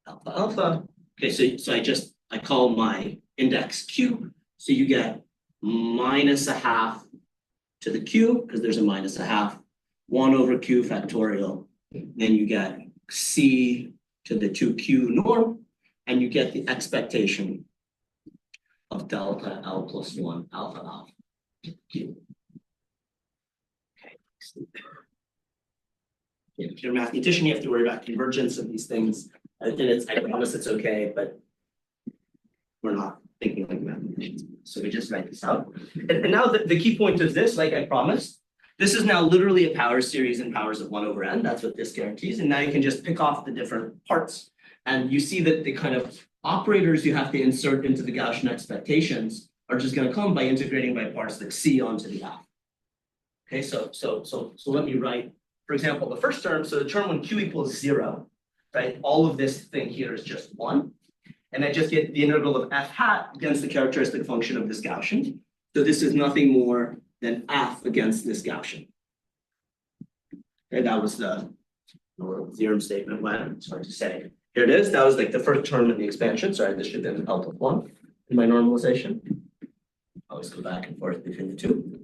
Alpha alpha. Okay, so I call my index q. So you get minus a half to the q, because there's a minus a half, 1 over q factorial. Then you get c to the 2q norm, and you get the expectation of delta L plus 1 alpha alpha q. Okay. If you're a mathematician, you have to worry about convergence of these things. And I promise it's okay, but we're not thinking like mathematicians. So we just write this out. And now the key point of this, like I promised, this is now literally a power series in powers of 1 over n. That's what this guarantees. And now you can just pick off the different parts. And you see that the kind of operators you have to insert into the Gaussian expectations are just going to come by integrating by parts like c onto the f. Okay, so let me write, for example, the first term. So the term when q equals 0, right? All of this thing here is just 1. And I just get the integral of f hat against the characteristic function of this Gaussian. So this is nothing more than f against this Gaussian. Okay, that was the theorem statement when, it's hard to say. Here it is. That was like the first term in the expansion. Sorry, this should have been L plus 1 in my normalization. Always go back and forth between the two.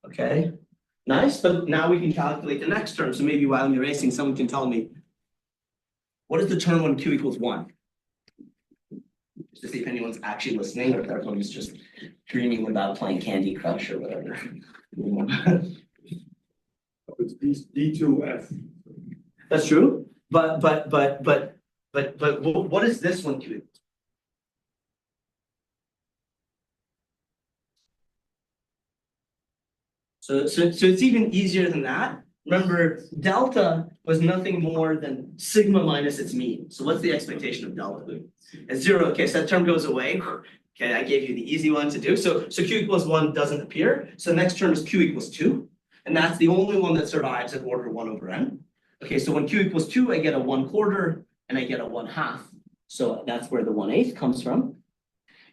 Okay, nice. But now we can calculate the next term. So maybe while I'm erasing, someone can tell me, what is the term when q equals 1? Just to see if anyone's actually listening or if everyone's just dreaming about playing Candy Crush or whatever. It's D2F. That's true. But what is this when q equals? So it's even easier than that. Remember, delta was nothing more than sigma minus its mean. So what's the expectation of delta? It's 0. Okay, so that term goes away. Okay, I gave you the easy one to do. So q equals 1 doesn't appear. So the next term is q equals 2. And that's the only one that survives at order 1 over n. Okay, so when q equals 2, I get a 1/4 and I get a 1/2. So that's where the 1/8 comes from.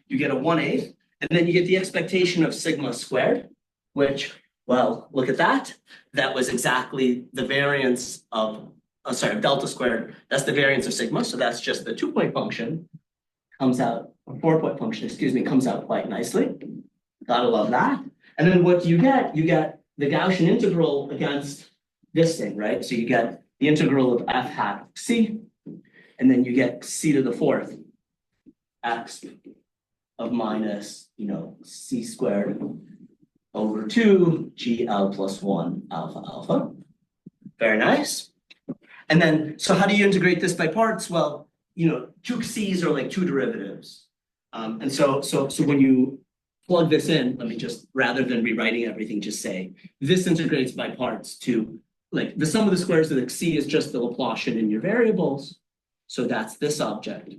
You get a 1/8, and then you get the expectation of sigma squared, which, well, look at that. That was exactly the variance of, delta squared. That's the variance of sigma. So that's just the 2-point function. Comes out, or 4-point function, excuse me, comes out quite nicely. Gotta love that. And then what do you get? You get the Gaussian integral against this thing, right? So you get the integral of f hat c, and then you get c to the 4th x of minus, c squared over 2 gl plus 1 alpha alpha. Very nice. And then, so how do you integrate this by parts? Well, 2 c's are like 2 derivatives. And so when you plug this in, let me just, rather than rewriting everything, just say, this integrates by parts to, like, the sum of the squares of the c is just the Laplacian in your variables. So that's this object.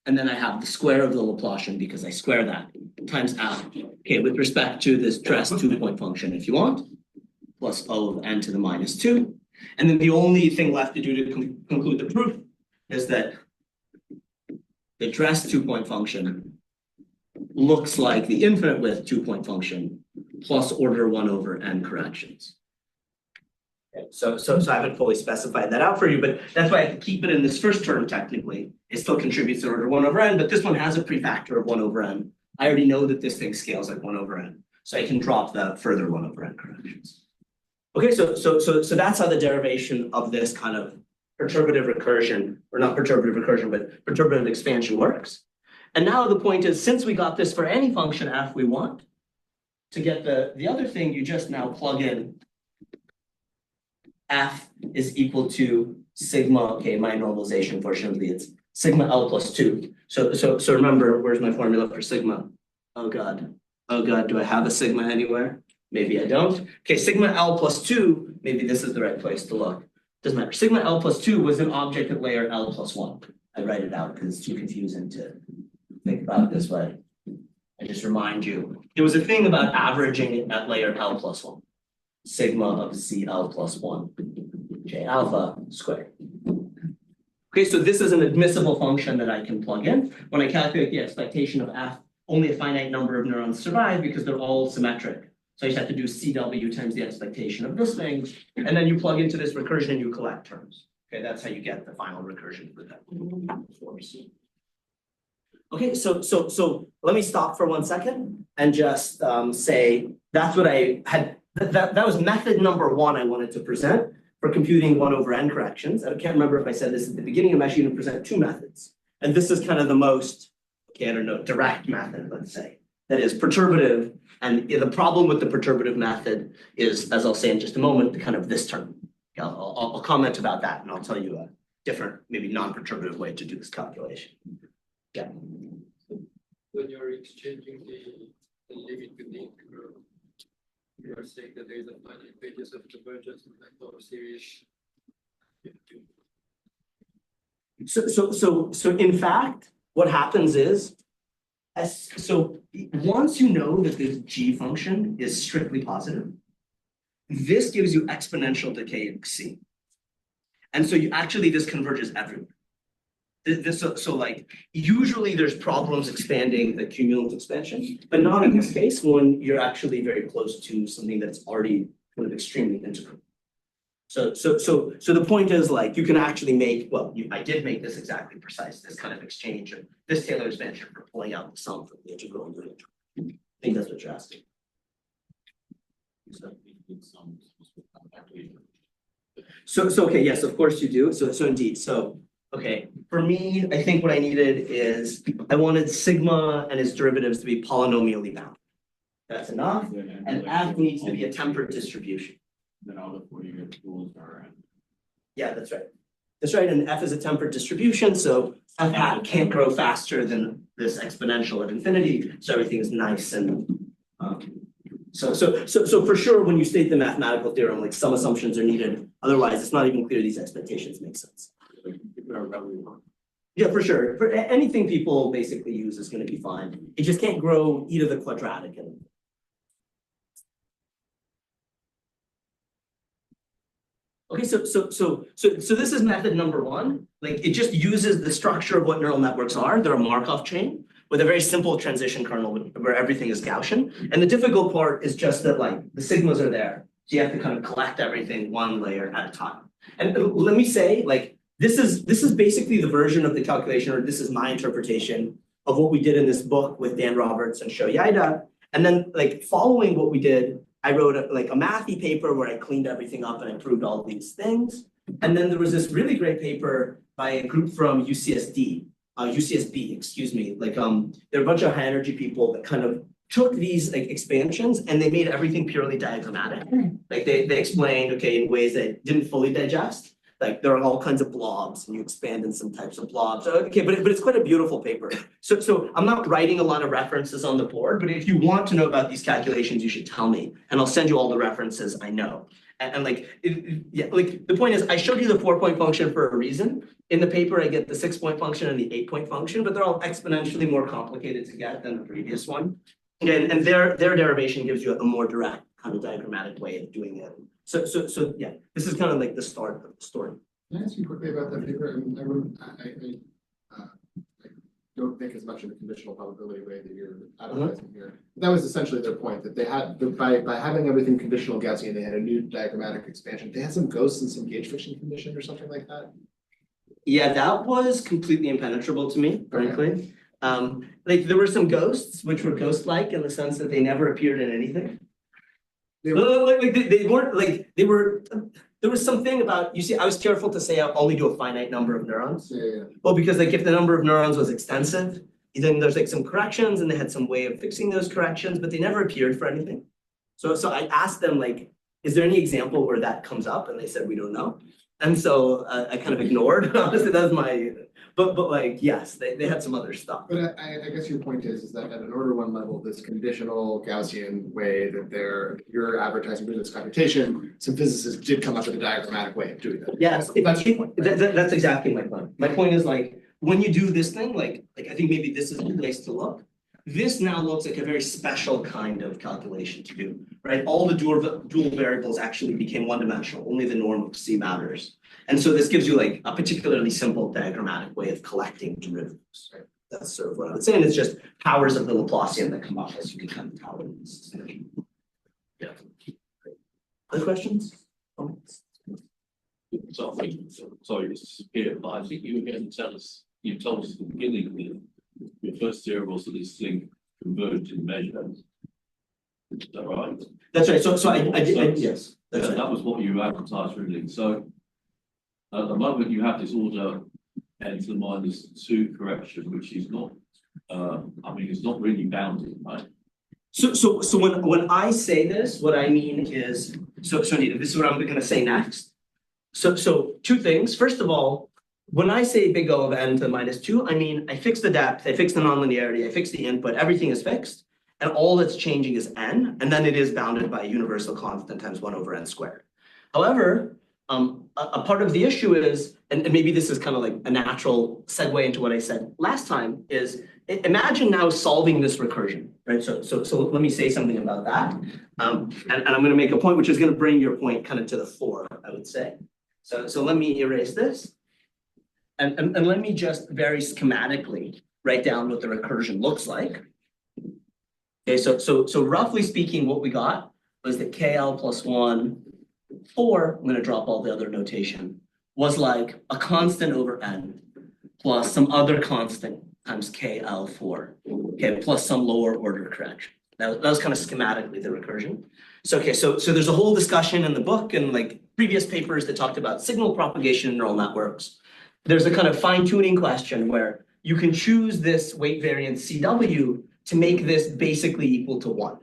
And then I have the square of the Laplacian because I square that times f. Okay, with respect to this dress 2-point function, if you want, plus O of n to the minus 2. And then the only thing left to do to conclude the proof is that the dress 2-point function looks like the infinite width 2-point function plus order 1 over n corrections. Okay, so I haven't fully specified that out for you, but that's why I have to keep it in this first term technically. It still contributes to order 1 over n, but this one has a prefactor of 1 over n. I already know that this thing scales like 1 over n, so I can drop the further 1 over n corrections. Okay, so that's how the derivation of this kind of perturbative recursion, or not perturbative recursion, but perturbative expansion works. And now the point is, since we got this for any function f we want, to get the other thing, you just now plug in f is equal to sigma, okay, my normalization, fortunately, it's sigma L plus 2. So remember, where's my formula for sigma? Oh God, do I have a sigma anywhere? Maybe I don't. Okay, sigma L plus 2, maybe this is the right place to look. Doesn't matter. Sigma L plus 2 was an object at layer L plus 1. I write it out because it's too confusing to think about it this way. I just remind you, there was a thing about averaging at layer L plus one. Sigma of CL plus one, J alpha squared. Okay, so this is an admissible function that I can plug in. When I calculate the expectation of F, only a finite number of neurons survive because they're all symmetric. So I just have to do CW times the expectation of this thing, and then you plug into this recursion and you collect terms. Okay, that's how you get the final recursion for that force. Okay, so let me stop for 1 second and just say that's what I had. That was method number 1 I wanted to present for computing 1 over n corrections. I can't remember if I said this at the beginning. I'm actually going to present 2 methods, and this is kind of the most, okay, I don't know, direct method, let's say, that is perturbative. And the problem with the perturbative method is, as I'll say in just a moment, the kind of this term. I'll comment about that, and I'll tell you a different, maybe non-perturbative way to do this calculation. Yeah. When you're exchanging the limit with the integral, you are saying that there is a finite radius of convergence in that power series. So in fact, what happens is, so once you know that this g function is strictly positive, this gives you exponential decay in C. And so this converges everywhere. So like, usually there's problems expanding the cumulative expansion, but not in this case when you're actually very close to something that's already kind of extremely integral. So the point is, like, you can actually make, well, I did make this exactly precise, this kind of exchange of this Taylor expansion for pulling out the sum from the integral and the integral. I think that's what you're asking. So okay, yes, of course you do. So indeed, so okay, for me, I think what I needed is I wanted sigma and its derivatives to be polynomially bound. That's enough, and F needs to be a tempered distribution. Then all the Fourier rules are. Yeah, that's right. That's right, and F is a tempered distribution, so F hat can't grow faster than this exponential at infinity, so everything is nice and so for sure when you state the mathematical theorem, like some assumptions are needed, otherwise it's not even clear these expectations make sense. Yeah, for sure. For anything people basically use is going to be fine. It just can't grow e to the quadratic. And okay, so this is method number 1. Like, it just uses the structure of what neural networks are. They're a Markov chain with a very simple transition kernel where everything is Gaussian. And the difficult part is just that, like, the sigmas are there. So you have to kind of collect everything 1 layer at a time. And let me say, like, this is basically the version of the calculation, or this is my interpretation of what we did in this book with Dan Roberts and Sho Yaida. And then, like, following what we did, I wrote a mathy paper where I cleaned everything up and I proved all these things. And then there was this really great paper by a group from UCSB, excuse me. Like, there are a bunch of high energy people that kind of took these, like, expansions and they made everything purely diagrammatic. Like, they explained, okay, in ways that didn't fully digest. Like, there are all kinds of blobs and you expand in some types of blobs. Okay, but it's quite a beautiful paper. So I'm not writing a lot of references on the board, but if you want to know about these calculations, you should tell me and I'll send you all the references I know. And like, yeah, like the point is I showed you the 4-point function for a reason. In the paper, I get the 6-point function and the 8-point function, but they're all exponentially more complicated to get than the previous one. And their derivation gives you a more direct kind of diagrammatic way of doing it. So yeah, this is kind of like the start of the story. Can I ask you quickly about that paper? I don't think as much of the conditional probability way that you're advertising here. That was essentially their point, that they had, by having everything conditional Gaussian, they had a new diagrammatic expansion. They had some ghosts and some gauge friction condition or something like that. Yeah, that was completely impenetrable to me, frankly. Okay. Like, there were some ghosts which were ghost-like in the sense that they never appeared in anything. They weren't like, they were, there was something about, you see, I was careful to say I'll only do a finite number of neurons. Yeah. Well, because like if the number of neurons was extensive, then there's like some corrections and they had some way of fixing those corrections, but they never appeared for anything. So I asked them, like, is there any example where that comes up? And they said, we don't know. And so I kind of ignored, honestly, that's my, but like, yes, they had some other stuff. But I guess your point is that at an order 1 level, this conditional Gaussian way that you're advertising business computation, some physicists did come up with a diagrammatic way of doing that. Yes, that's your point. That's exactly my point. My point is, like, when you do this thing, like I think maybe this is the place to look. this now looks like a very special kind of calculation to do, right? All the dual variables actually became one-dimensional, only the norm of C matters. And so this gives you like a particularly simple diagrammatic way of collecting derivatives, right? That's sort of what I would say, and it's just powers of the Laplacian that come up as you can kind of tell in this extension. Yeah. Other questions? Comments? So, sorry, this is here, but I think you were going to tell us, you told us at the beginning that your first theory was that this thing converged in measure. Is that right? That's right. So I did, yes. That's right. That was what you advertised really. So at the moment you have this order n to the -2 correction, which is not, I mean, it's not really bounded, right? So when I say this, what I mean is, so Anita, this is what I'm gonna say next. So two things. First of all, when I say big O of n to the -2, I mean, I fix the depth, I fix the nonlinearity, I fix the input, everything is fixed. And all that's changing is n, and then it is bounded by a universal constant times 1 over n squared. However, a part of the issue is, and maybe this is kind of like a natural segue into what I said last time, is imagine now solving this recursion, right? So let me say something about that. And I'm going to make a point which is going to bring your point kind of to the fore, I would say. So let me erase this. And let me just very schematically write down what the recursion looks like. Okay, so roughly speaking, what we got was that KL plus 1, 4, I'm going to drop all the other notation, was like a constant over n plus some other constant times KL4, okay, plus some lower order correction. That was kind of schematically the recursion. So, okay, so there's a whole discussion in the book and like previous papers that talked about signal propagation in neural networks. There's a kind of fine-tuning question where you can choose this weight variance CW to make this basically equal to 1.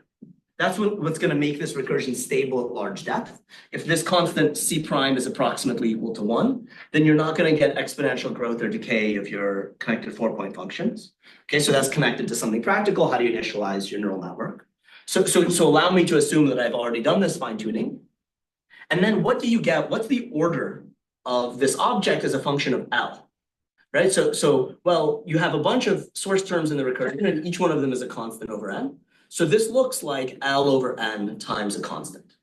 That's what's going to make this recursion stable at large depth. If this constant C prime is approximately equal to 1, then you're not going to get exponential growth or decay of your connected 4-point functions. Okay, so that's connected to something practical. How do you initialize your neural network? So allow me to assume that I've already done this fine-tuning. And then what do you get? What's the order of this object as a function of L? Right, so well, you have a bunch of source terms in the recursion, and each one of them is a constant over n. So this looks like L over n times a constant.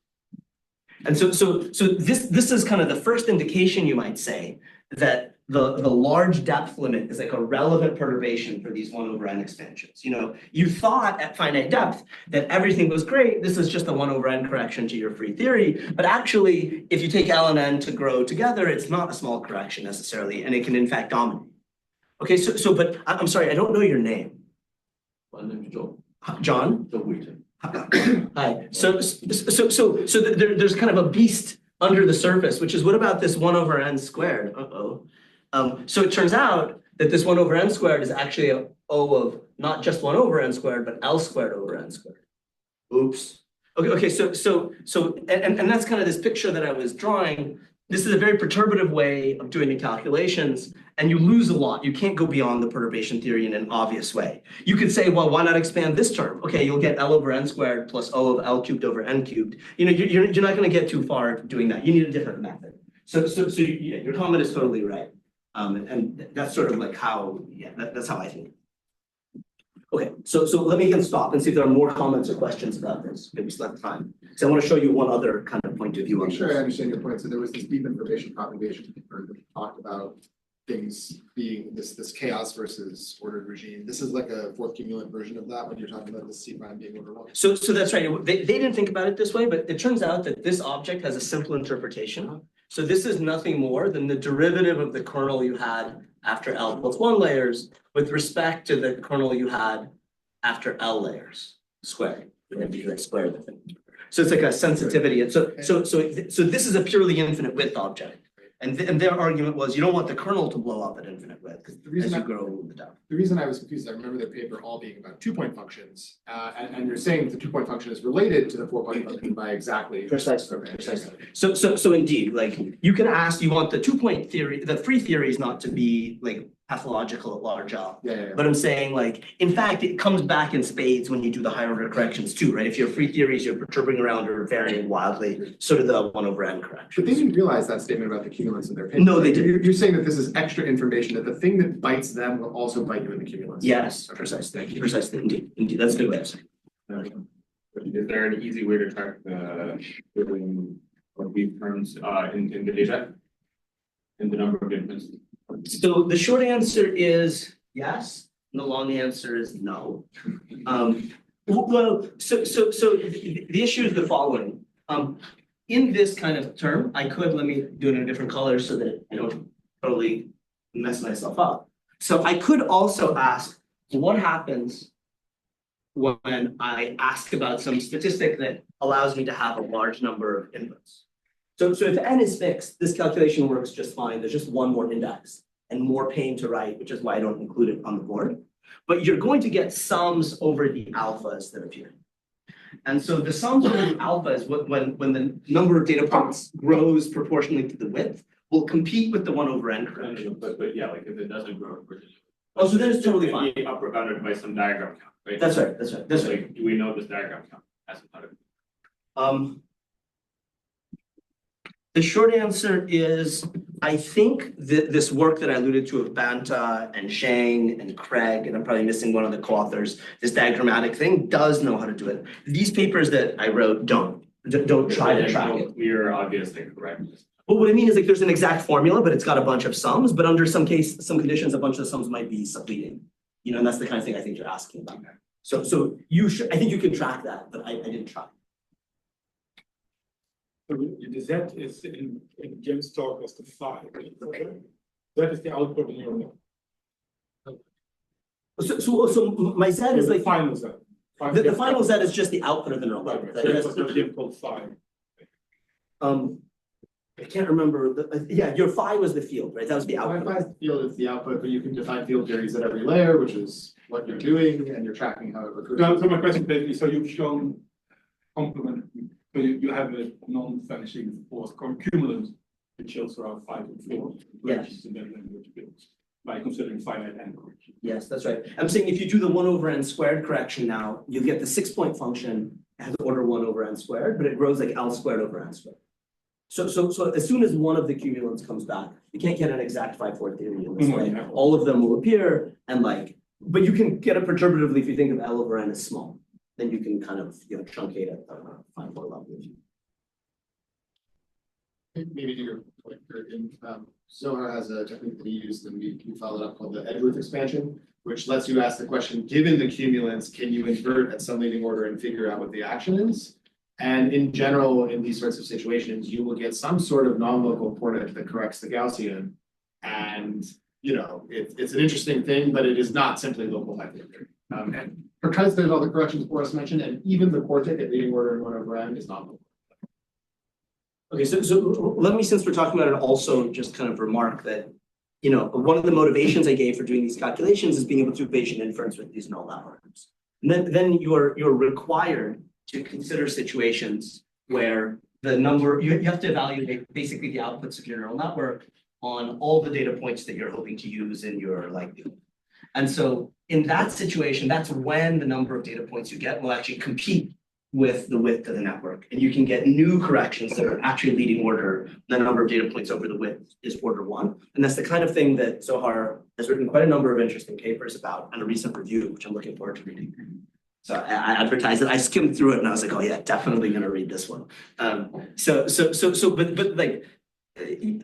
And so this is kind of the first indication, you might say, that the large depth limit is like a relevant perturbation for these 1 over n expansions. You know, you thought at finite depth that everything was great. This is just a 1 over n correction to your free theory. But actually, if you take L and n to grow together, it's not a small correction necessarily, and it can in fact dominate. Okay, but I'm sorry, I don't know your name. My name is John. John? John Wheaton. Hi. So there's kind of a beast under the surface, which is what about this 1 over n squared? So it turns out that this 1 over n squared is actually a O of not just 1 over n squared, but L squared over n squared. Oops. Okay, so that's kind of this picture that I was drawing. This is a very perturbative way of doing the calculations, and you lose a lot. You can't go beyond the perturbation theory in an obvious way. You could say, well, why not expand this term? Okay, you'll get L over n squared plus O of L cubed over n cubed. You know, you're not going to get too far doing that. You need a different method. So yeah, your comment is totally right. And that's sort of like how, yeah, that's how I think. Okay, so let me again stop and see if there are more comments or questions about this. Maybe we still have time. So I want to show you one other kind of point of view on I'm this. sure I understand your point. So there was this deep information propagation paper that talked about things being this chaos versus ordered regime. This is like a fourth cumulant version of that when you're talking about the C prime being order 1. So that's right. They didn't think about it this way, but it turns out that this object has a simple interpretation. So this is nothing more than the derivative of the kernel you had after L plus 1 layers with respect to the kernel you had after L layers squared. Square the thing. So it's like a sensitivity. And so this is a purely infinite width object. And their argument was you don't want the kernel to blow up at infinite width as you grow the depth. The reason I was confused, I remember their paper all being about 2-point functions, and you're saying the 2-point function is related to the 4-point function by exactly. Precisely. So indeed, like you can ask, you want the 2-point theory, the free theories not to be like pathological at large L. Yeah. But I'm saying like, in fact, it comes back in spades when you do the higher order corrections too, right? If your free theories, you're perturbing around or varying wildly, so do the 1/n corrections. But they didn't realize that statement about the cumulants in their paper. No, they didn't. You're saying that this is extra information, that the thing that bites them will also bite you in the cumulants. Yes, precisely, indeed, that's a good way of saying it. Is there an easy way to track the building or weak terms in the data? In the number of difference? So the short answer is yes, and the long answer is no. Well, so the issue is the following. In this kind of term, I could, let me do it in a different color so that I don't totally mess myself up. So I could also ask, what happens when I ask about some statistic that allows me to have a large number of inputs? So if n is fixed, this calculation works just fine. There's just one more index and more pain to write, which is why I don't include it on the board. But you're going to get sums over the alphas that appear. And so the sums over the alphas, when the number of data points grows proportionally to the width, will compete with the 1/n correction. But yeah, like if it doesn't grow. Oh, so then it's totally fine. Be upper bounded by some diagram count, right? That's right, that's right, that's right. Like, do we know this diagram count as a part of it? The short answer is, I think that this work that I alluded to of Banta and Shang and Craig, and I'm probably missing one of the co-authors, this diagrammatic thing does know how to do it. These papers that I wrote don't try to track it. Clear, obvious, like correct. Well, what I mean is like there's an exact formula, but it's got a bunch of sums, but under some conditions, a bunch of the sums might be subleading. You know, and that's the kind of thing I think you're asking about. So you should, I think you can track that, but I didn't try. So the Z is in Jim's talk was the 5. That is the output in your model. So my Z is The like final Z. the final Z is just the output of the neural Right, network. so it was not Jim called 5. I can't remember yeah, your phi was the field, right? That was the output. Wi-Fi's the field is the output, but you can define field theories at every layer, which is what you're doing, and you're tracking how it recruits. So my question basically, so you've shown complement, so you have a non-vanishing force cumulative, which shows around 5 and 4 branches in that language builds by considering finite n correction. Yes, that's right. I'm saying if you do the 1/n squared correction now, you get the 6-point function has order 1/n squared, but it grows like L squared over n squared. So as soon as one of the cumulants comes back, you can't get an exact 5-4 theory in this way. Yeah. All of them will appear and like, but you can get it perturbatively if you think of L over n as small. Then you can kind of, you know, truncate at 5-4 level. Maybe to your point, Zohar has a technique that he used and we followed up called the Edgeworth expansion, which lets you ask the question, given the cumulants, can you invert at some leading order and figure out what the action is? And in general, in these sorts of situations, you will get some sort of non-local coordinate that corrects the Gaussian. And, you know, it's an interesting thing, but it is not simply local hypertheory. And because there's all the corrections Boris mentioned, and even the quartic at leading order and 1/n is not local. Okay, so let me, since we're talking about it, also just kind of remark that, you know, one of the motivations I gave for doing these calculations is being able to do Bayesian inference with these null algorithms. And then you're required to consider situations where the number, you have to evaluate basically the outputs of your neural network on all the data points that you're hoping to use in your likelihood. And so in that situation, that's when the number of data points you get will actually compete with the width of the network. And you can get new corrections that are actually leading order. The number of data points over the width is order 1. And that's the kind of thing that Zohar has written quite a number of interesting papers about and a recent review, which I'm looking forward to reading. So I advertised it. I skimmed through it and I was like, oh yeah, definitely gonna read this one. But like,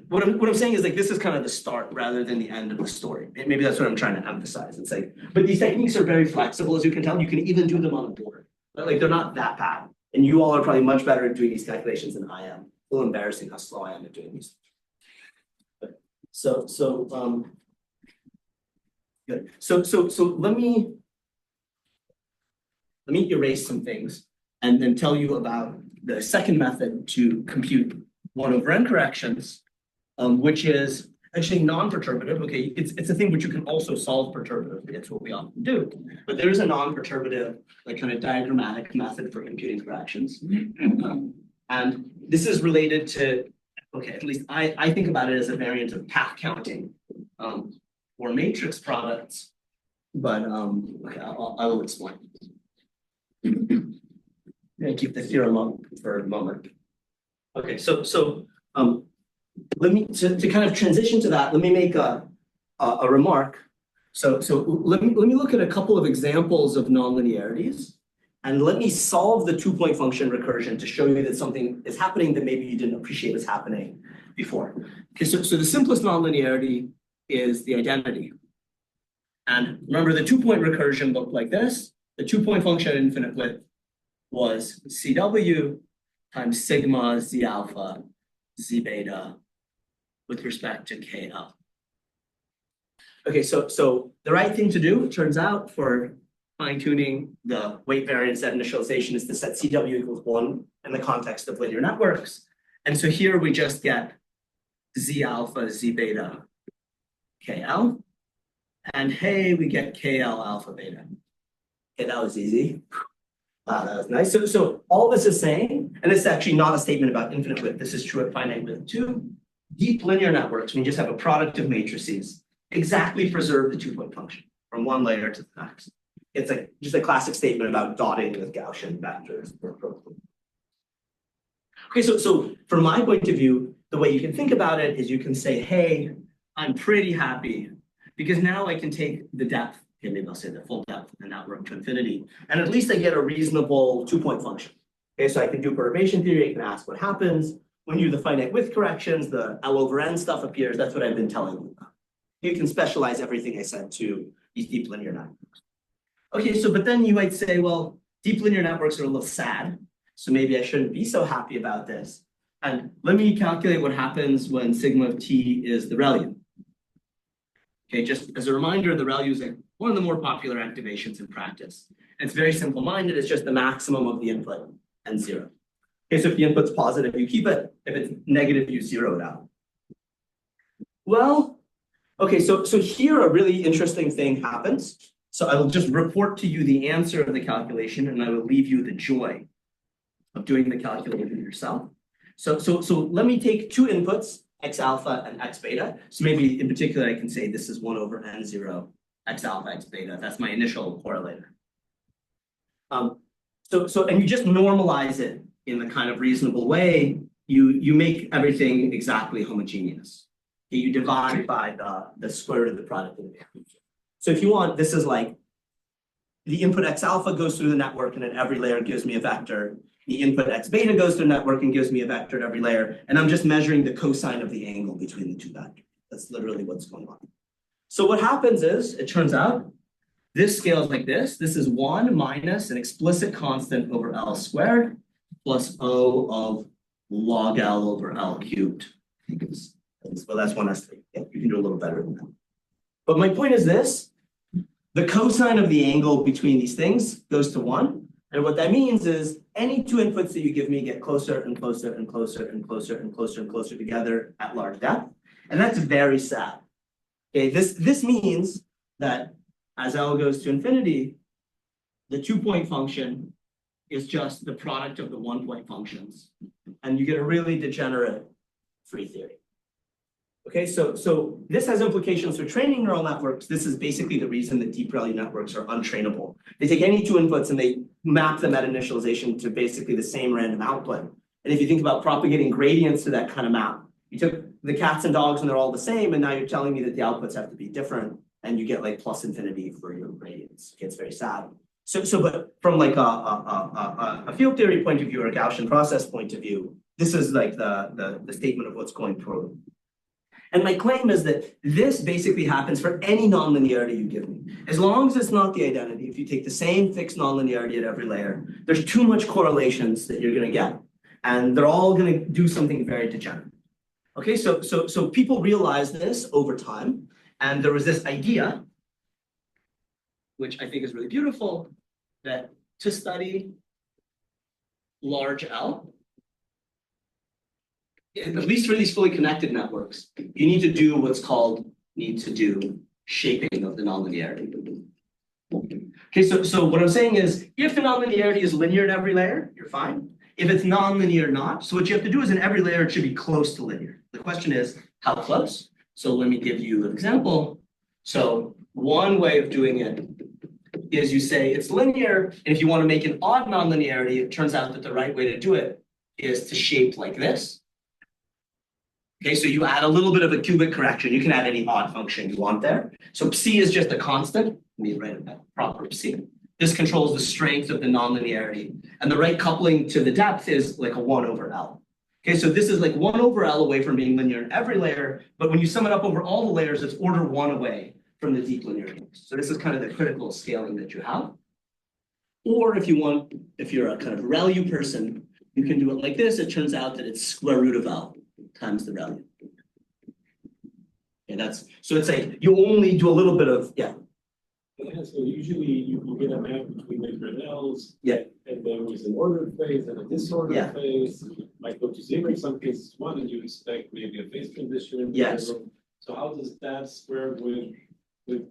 what I'm saying is like, this is kind of the start rather than the end of the story. Maybe that's what I'm trying to emphasize. It's like, but these techniques are very flexible, as you can tell. You can even do them on a board. But like, they're not that bad. And you all are probably much better at doing these calculations than I am. A little embarrassing how slow I am at doing these. Good. So let me erase some things and then tell you about the second method to compute 1/n corrections, which is actually non-perturbative. Okay, it's a thing which you can also solve perturbatively. It's what we often do. But there is a non-perturbative, like kind of diagrammatic method for computing corrections. And this is related to, okay, at least I think about it as a variant of path counting. or matrix products. But okay, I will explain. I'm gonna keep the theorem up for a moment. Okay, so let me to kind of transition to that, let me make a remark. So let me look at a couple of examples of nonlinearities, and let me solve the 2-point function recursion to show you that something is happening that maybe you didn't appreciate was happening before. Okay, so the simplest nonlinearity is the identity. And remember, the 2-point recursion looked like this. The 2-point function at infinite width was CW times sigma Z alpha Z beta with respect to KL. Okay, so the right thing to do, it turns out, for fine-tuning the weight variance at initialization is to set CW equals 1 in the context of linear networks. And so here we just get Z alpha Z beta KL. And hey, we get KL alpha beta. Okay, that was easy. Wow, that was nice. So all this is saying, and this is actually not a statement about infinite width, this is true at finite width too. Deep linear networks, when you just have a product of matrices, exactly preserve the 2-point function from one layer to the next. It's like just a classic statement about dotting with Gaussian vectors. Okay, so from my point of view, the way you can think about it is you can say, hey, I'm pretty happy because now I can take the depth, okay, maybe I'll say the full depth of the network to infinity, and at least I get a reasonable 2-point function. Okay, so I can do perturbation theory, I can ask what happens. When you do the finite width corrections, the L over N stuff appears, that's what I've been telling you about. You can specialize everything I said to these deep linear networks. Okay, so but then you might say, well, deep linear networks are a little sad, so maybe I shouldn't be so happy about this. And let me calculate what happens when sigma of t is the ReLU. Okay, just as a reminder, the ReLU is like one of the more popular activations in practice. And it's very simple-minded, it's just the maximum of the input and 0. Okay, so if the input's positive, you keep it. If it's negative, you zero it out. Well, okay, so here a really interesting thing happens. So I will just report to you the answer of the calculation, and I will leave you the joy of doing the calculation yourself. So let me take two inputs, x alpha and x beta. So maybe in particular, I can say this is 1 over n0, x alpha, x beta. That's my initial correlator. And you just normalize it in the kind of reasonable way. You make everything exactly homogeneous. You divide by the square root of the product of the values. So if you want, this is like the input x alpha goes through the network and at every layer gives me a vector. The input x beta goes through the network and gives me a vector at every layer. And I'm just measuring the cosine of the angle between the two vectors. That's literally what's going on. So what happens is, it turns out, this scales like this. This is 1 minus an explicit constant over L squared plus O of log L over L cubed. I think it's, well, that's 1s3. Yeah, you can do a little better than that. But my point is this, the cosine of the angle between these things goes to 1. And what that means is any two inputs that you give me get closer and closer and closer and closer and closer and closer together at large depth. And that's very sad. Okay, this means that as L goes to infinity, the 2-point function is just the product of the 1-point functions. And you get a really degenerate free theory. Okay, so this has implications for training neural networks. This is basically the reason that deep ReLU networks are untrainable. They take any two inputs and they map them at initialization to basically the same random output. And if you think about propagating gradients to that kind of map, you took the cats and dogs and they're all the same, and now you're telling me that the outputs have to be different, and you get like plus infinity for your gradients. It gets very sad. So but from like a field theory point of view or a Gaussian process point of view, this is like the statement of what's going through. And my claim is that this basically happens for any nonlinearity you give me. As long as it's not the identity, if you take the same fixed nonlinearity at every layer, there's too much correlations that you're going to get. And they're all going to do something very degenerate. Okay, so people realized this over time. And there was this idea, which I think is really beautiful, that to study large L, at least for these fully connected networks, you need to do what's called shaping of the nonlinearity. Okay, so what I'm saying is, if the nonlinearity is linear in every layer, you're fine. If it's nonlinear, not. So what you have to do is in every layer, it should be close to linear. The question is, how close? So let me give you an example. So one way of doing it is you say it's linear, and if you want to make an odd nonlinearity, it turns out that the right way to do it is to shape like this. Okay, so you add a little bit of a cubic correction. You can add any odd function you want there. So psi is just a constant. Let me write it proper psi. This controls the strength of the nonlinearity. And the right coupling to the depth is like a 1 over L. Okay, so this is like 1 over L away from being linear in every layer, but when you sum it up over all the layers, it's order 1 away from the deep linear case. So this is kind of the critical scaling that you have. Or if you want, if you're a kind of ReLU person, you can do it like this. It turns out that it's square root of L times the ReLU. And that's, so it's like, you only do a little bit of, yeah. Yeah, so usually you get a map between different L's. Yeah. And then there's an ordered phase and a disordered Yeah. phase. Like go to zero in some cases one, and you expect maybe a phase transition. Yes. So how does that square with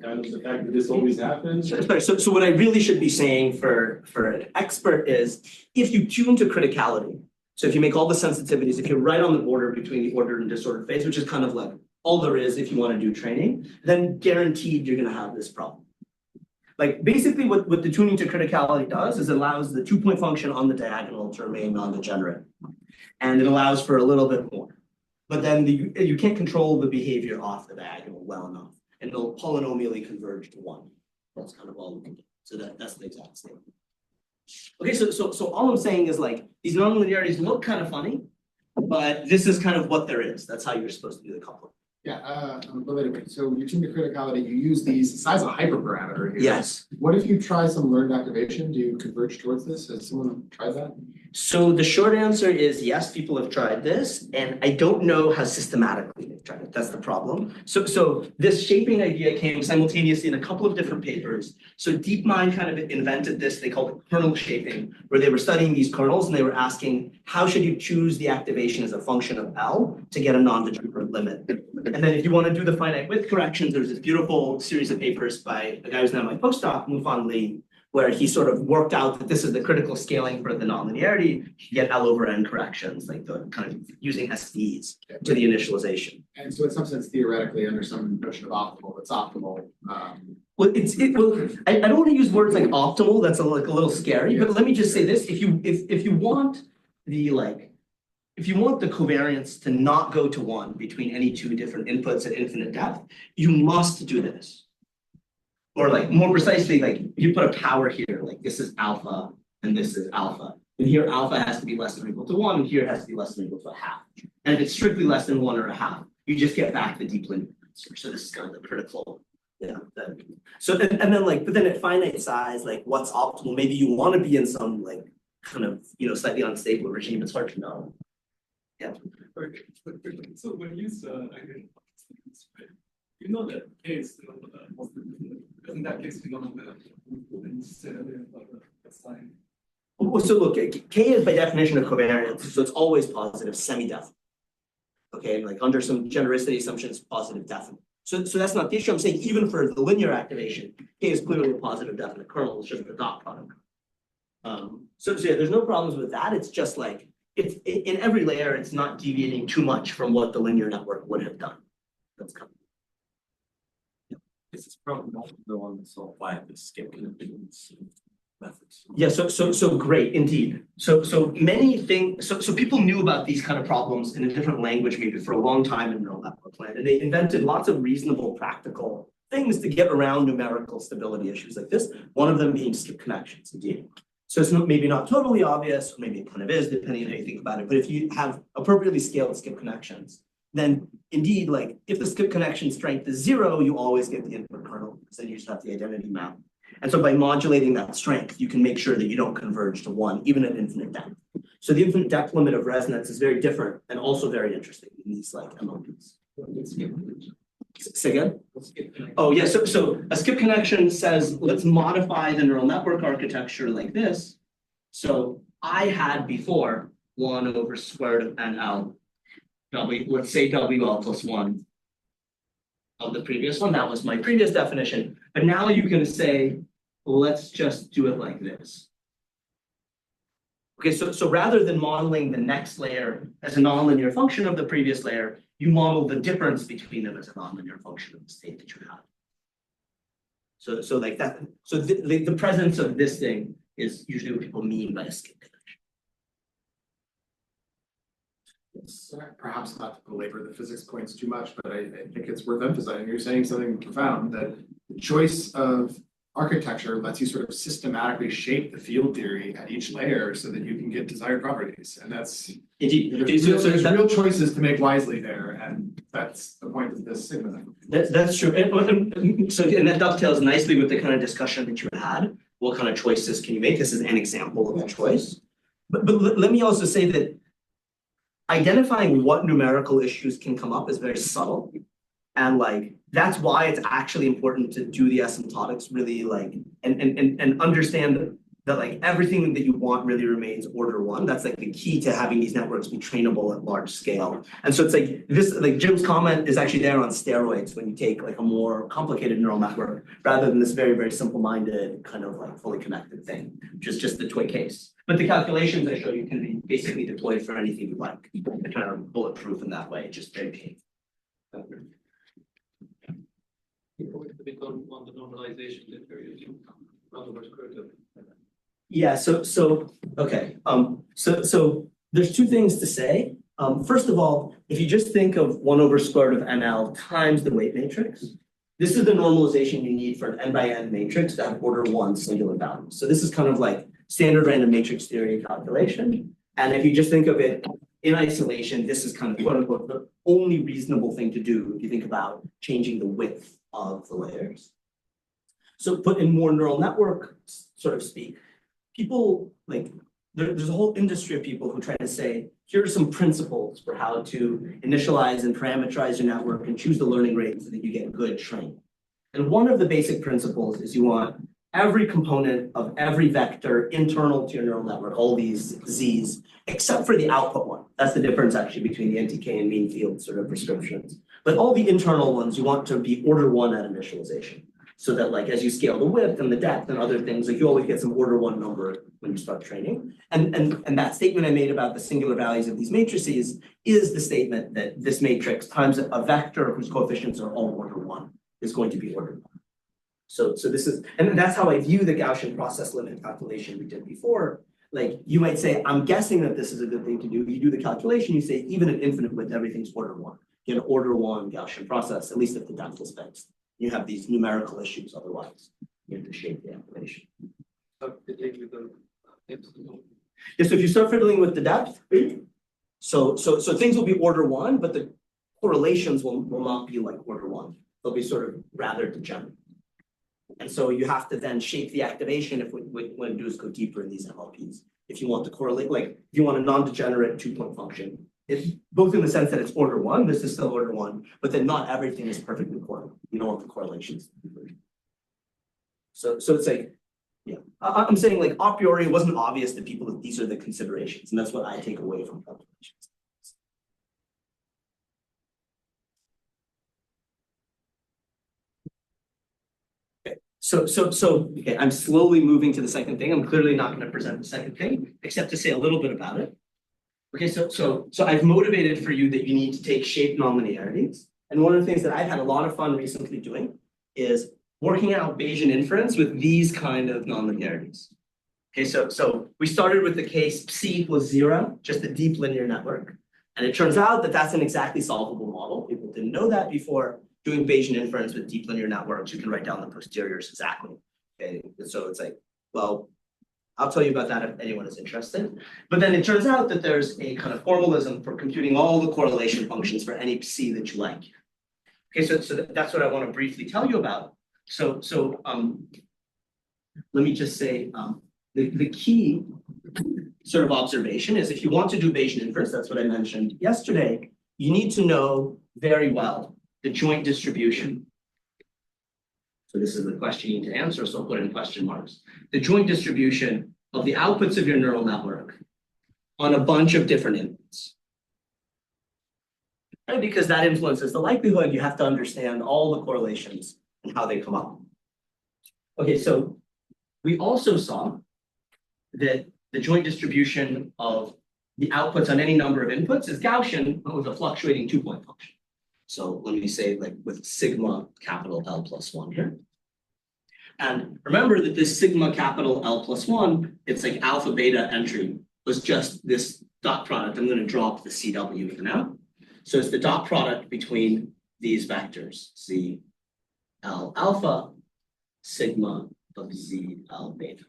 kind of the fact that this always happens? So what I really should be saying for an expert is, if you tune to criticality, so if you make all the sensitivities, if you're right on the border between the ordered and disordered phase, which is kind of like all there is if you want to do training, then guaranteed you're going to have this problem. Like basically what the tuning to criticality does is it allows the 2-point function on the diagonal to remain non-degenerate. And it allows for a little bit more. But then you can't control the behavior off the diagonal well enough. And it'll polynomially converge to 1. That's kind of all we can do. So that's the exact same. Okay, so all I'm saying is like these nonlinearities look kind of funny, but this is kind of what there is. That's how you're supposed to do the coupling. Yeah, but wait a minute. So you tune the criticality, you use these size of hyperparameter here. Yes. What if you try some learned activation? Do you converge towards this? Has someone tried that? So the short answer is yes, people have tried this, and I don't know how systematically they've tried it. That's the problem. So this shaping idea came simultaneously in a couple of different papers. So DeepMind kind of invented this, they called it kernel shaping, where they were studying these kernels and they were asking, how should you choose the activation as a function of L to get a non-degenerate limit? And then if you want to do the finite width corrections, there's this beautiful series of papers by a guy who's now my postdoc, Mufan Li, where he sort of worked out that this is the critical scaling for the nonlinearity. You get L over N corrections, like the kind of using SVs to the initialization. And so in some sense, theoretically, under some notion of optimal, it's optimal. Well, I don't want to use words like optimal. That's like a little scary. But let me just say this: if you want the covariance to not go to 1 between any 2 different inputs at infinite depth, you must do this. Or like more precisely, like you put a power here, like this is alpha and this is alpha. And here alpha has to be less than or equal to 1, and here it has to be less than or equal to 1/2. And if it's strictly less than 1 or 1/2, you just get back the deep linear answer. So this is kind of the critical, So and then like, but then at finite size, like what's optimal? Maybe you want to be in some like kind of slightly unstable regime. It's hard to know. Yeah. Okay. So when you you know that case, in that case, you know the sign. Well, so look, K is by definition a covariance, so it's always positive, semi-definite. Okay, and like under some genericity assumptions, positive definite. So that's not the issue. I'm saying even for the linear activation, K is clearly a positive definite kernel. It's just the dot product. So yeah, there's no problems with that. It's just like it's in every layer, it's not deviating too much from what the linear network would have done. That's kind of. This is probably not the one that's solved by the skip methods. Yeah, so great indeed. So many things. So people knew about these kind of problems in a different language maybe for a long time in neural network land, and they invented lots of reasonable, practical things to get around numerical stability issues like this. One of them being skip connections, indeed. So it's maybe not totally obvious, or maybe it kind of is, depending on how you think about it. But if you have appropriately scaled skip connections, then indeed, like if the skip connection strength is 0, you always get the input kernel, because then you just have the identity map. And so by modulating that strength, you can make sure that you don't converge to 1, even at infinite depth. So the infinite depth limit of resonance is very different and also very interesting in these like MLPs. Say again? Oh yeah, so a skip connection says, let's modify the neural network architecture like this. So I had before 1 over square root of NL. Let's say WL plus 1 of the previous one. That was my previous definition. But now you can say, well, let's just do it like this. Okay, so rather than modeling the next layer as a nonlinear function of the previous layer, you model the difference between them as a nonlinear function of the state that you have. So like that, so the presence of this thing is usually what people mean by a skin connection. Yes. Perhaps not to belabor the physics points too much, but I think it's worth emphasizing. You're saying something profound, that the choice of architecture lets you sort of systematically shape the field theory at each layer so that you can get desired properties. And that's, Indeed. there's real choices to make wisely there, and that's the point of this sigma. That's true. And that dovetails nicely with the kind of discussion that you had. What kind of choices can you make? This is an example of a choice. But let me also say that identifying what numerical issues can come up is very subtle. And like, that's why it's actually important to do the asymptotics really like, and understand that like everything that you want really remains order one. That's like the key to having these networks be trainable at large scale. And so it's like this, like Jim's comment is actually there on steroids when you take like a more complicated neural network rather than this very, very simple-minded kind of like fully connected thing, which is just the toy case. But the calculations I show you can be basically deployed for anything you like. They're kind of bulletproof in that way, just very painful. Going to become on the normalization that we're using, otherwise critical. Yeah, so okay. So there's two things to say. First of all, if you just think of 1 over square root of NL times the weight matrix, this is the normalization you need for an n by n matrix to have order 1 singular values. So this is kind of like standard random matrix theory calculation. And if you just think of it in isolation, this is kind of quote unquote the only reasonable thing to do if you think about changing the width of the layers. So put in more neural network sort of speak, people like there's a whole industry of people who try to say, here are some principles for how to initialize and parameterize your network and choose the learning rate so that you get good training. And one of the basic principles is you want every component of every vector internal to your neural network, all these Z's, except for the output one. That's the difference actually between the NTK and mean field sort of prescriptions. But all the internal ones, you want to be order 1 at initialization. So that like, as you scale the width and the depth and other things, like you always get some order 1 number when you start training. And that statement I made about the singular values of these matrices is the statement that this matrix times a vector whose coefficients are all order 1 is going to be order 1. So this is, and that's how I view the Gaussian process limit calculation we did before. Like you might say, I'm guessing that this is a good thing to do. You do the calculation, you say, even at infinite width, everything's order 1. You get an order 1 Gaussian process, at least if the depth is fixed. You have these numerical issues otherwise. You have to shape the application. Yeah, so if you start fiddling with the depth, so things will be order 1, but the correlations will not be like order 1. They'll be sort of rather degenerate. And so you have to then shape the activation if what you want to do is go deeper in these MLPs. If you want to correlate, like if you want a non-degenerate 2-point function, it's both in the sense that it's order 1, this is still order 1, but then not everything is perfectly correlated. You don't want the correlations. So it's like, yeah, I'm saying like a priori, it wasn't obvious to people that these are the considerations, and that's what I take away from calculations. So, okay, I'm slowly moving to the second thing. I'm clearly not going to present the second thing, except to say a little bit about it. Okay, so I've motivated for you that you need to take shape nonlinearities. And one of the things that I've had a lot of fun recently doing is working out Bayesian inference with these kind of nonlinearities. Okay, so we started with the case psi equals 0, just a deep linear network. And it turns out that that's an exactly solvable model. People didn't know that before. Doing Bayesian inference with deep linear networks, you can write down the posteriors exactly. Okay, so it's like, well, I'll tell you about that if anyone is interested. But then it turns out that there's a kind of formalism for computing all the correlation functions for any psi that you like. Okay, so that's what I want to briefly tell you about. So let me just say the key sort of observation is if you want to do Bayesian inference, that's what I mentioned yesterday, you need to know very well the joint distribution. So this is the question you need to answer, so I'll put in question marks. The joint distribution of the outputs of your neural network on a bunch of different inputs. Right? Because that influences the likelihood, you have to understand all the correlations and how they come up. Okay, so we also saw that the joint distribution of the outputs on any number of inputs is Gaussian, but with a fluctuating 2-point function. So let me say like with sigma capital L plus 1 here. And remember that this sigma capital L plus one, it's like alpha beta entry was just this dot product. I'm going to drop the CW for now. So it's the dot product between these vectors, Z L alpha, sigma of Z L beta.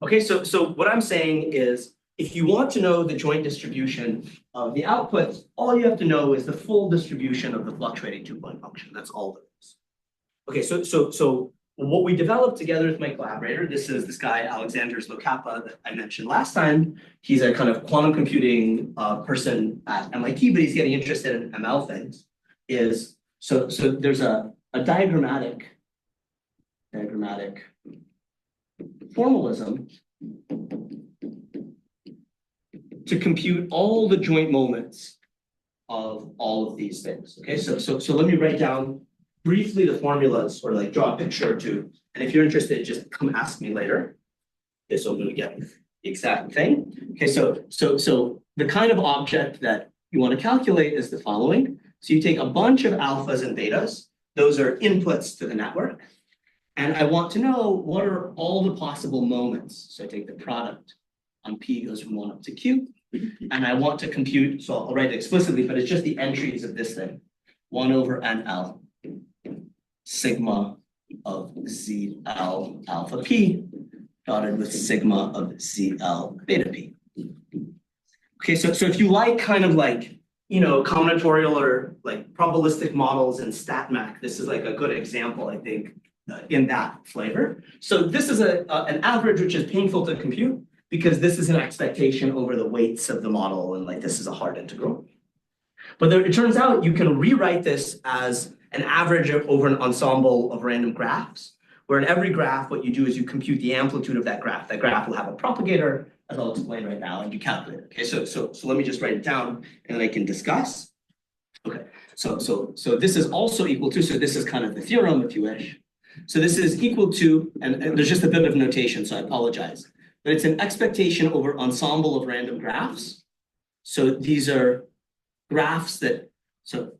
Okay, so what I'm saying is, if you want to know the joint distribution of the outputs, all you have to know is the full distribution of the fluctuating two-point function. That's all there is. Okay, so what we developed together with my collaborator, this is this guy, Alexander Zlokapa, that I mentioned last time. He's a kind of quantum computing person at MIT, but he's getting interested in ML things. So there's a diagrammatic formalism to compute all the joint moments of all of these things. Okay, so let me write down briefly the formulas, or like draw a picture or two. And if you're interested, just come ask me later. Okay, so I'm going to get the exact thing. Okay, so the kind of object that you want to calculate is the following. So you take a bunch of alphas and betas. Those are inputs to the network. And I want to know what are all the possible moments. So I take the product on P goes from 1 up to Q. And I want to compute, so I'll write it explicitly, but it's just the entries of this thing. 1 over NL, sigma of ZL alpha P, dotted with sigma of ZL beta P. Okay, so if you like kind of like, combinatorial or like probabilistic models in StatMech, this is like a good example, I think, in that flavor. So this is an average which is painful to compute because this is an expectation over the weights of the model, and like this is a hard integral. But it turns out you can rewrite this as an average over an ensemble of random graphs, where in every graph, what you do is you compute the amplitude of that graph. That graph will have a propagator, as I'll explain right now, and you calculate it. Okay, so let me just write it down, and then I can discuss. Okay, so this is also equal to, so this is kind of the theorem, if you wish. So this is equal to, and there's just a bit of notation, so I apologize, but it's an expectation over ensemble of random graphs. So these are graphs that, so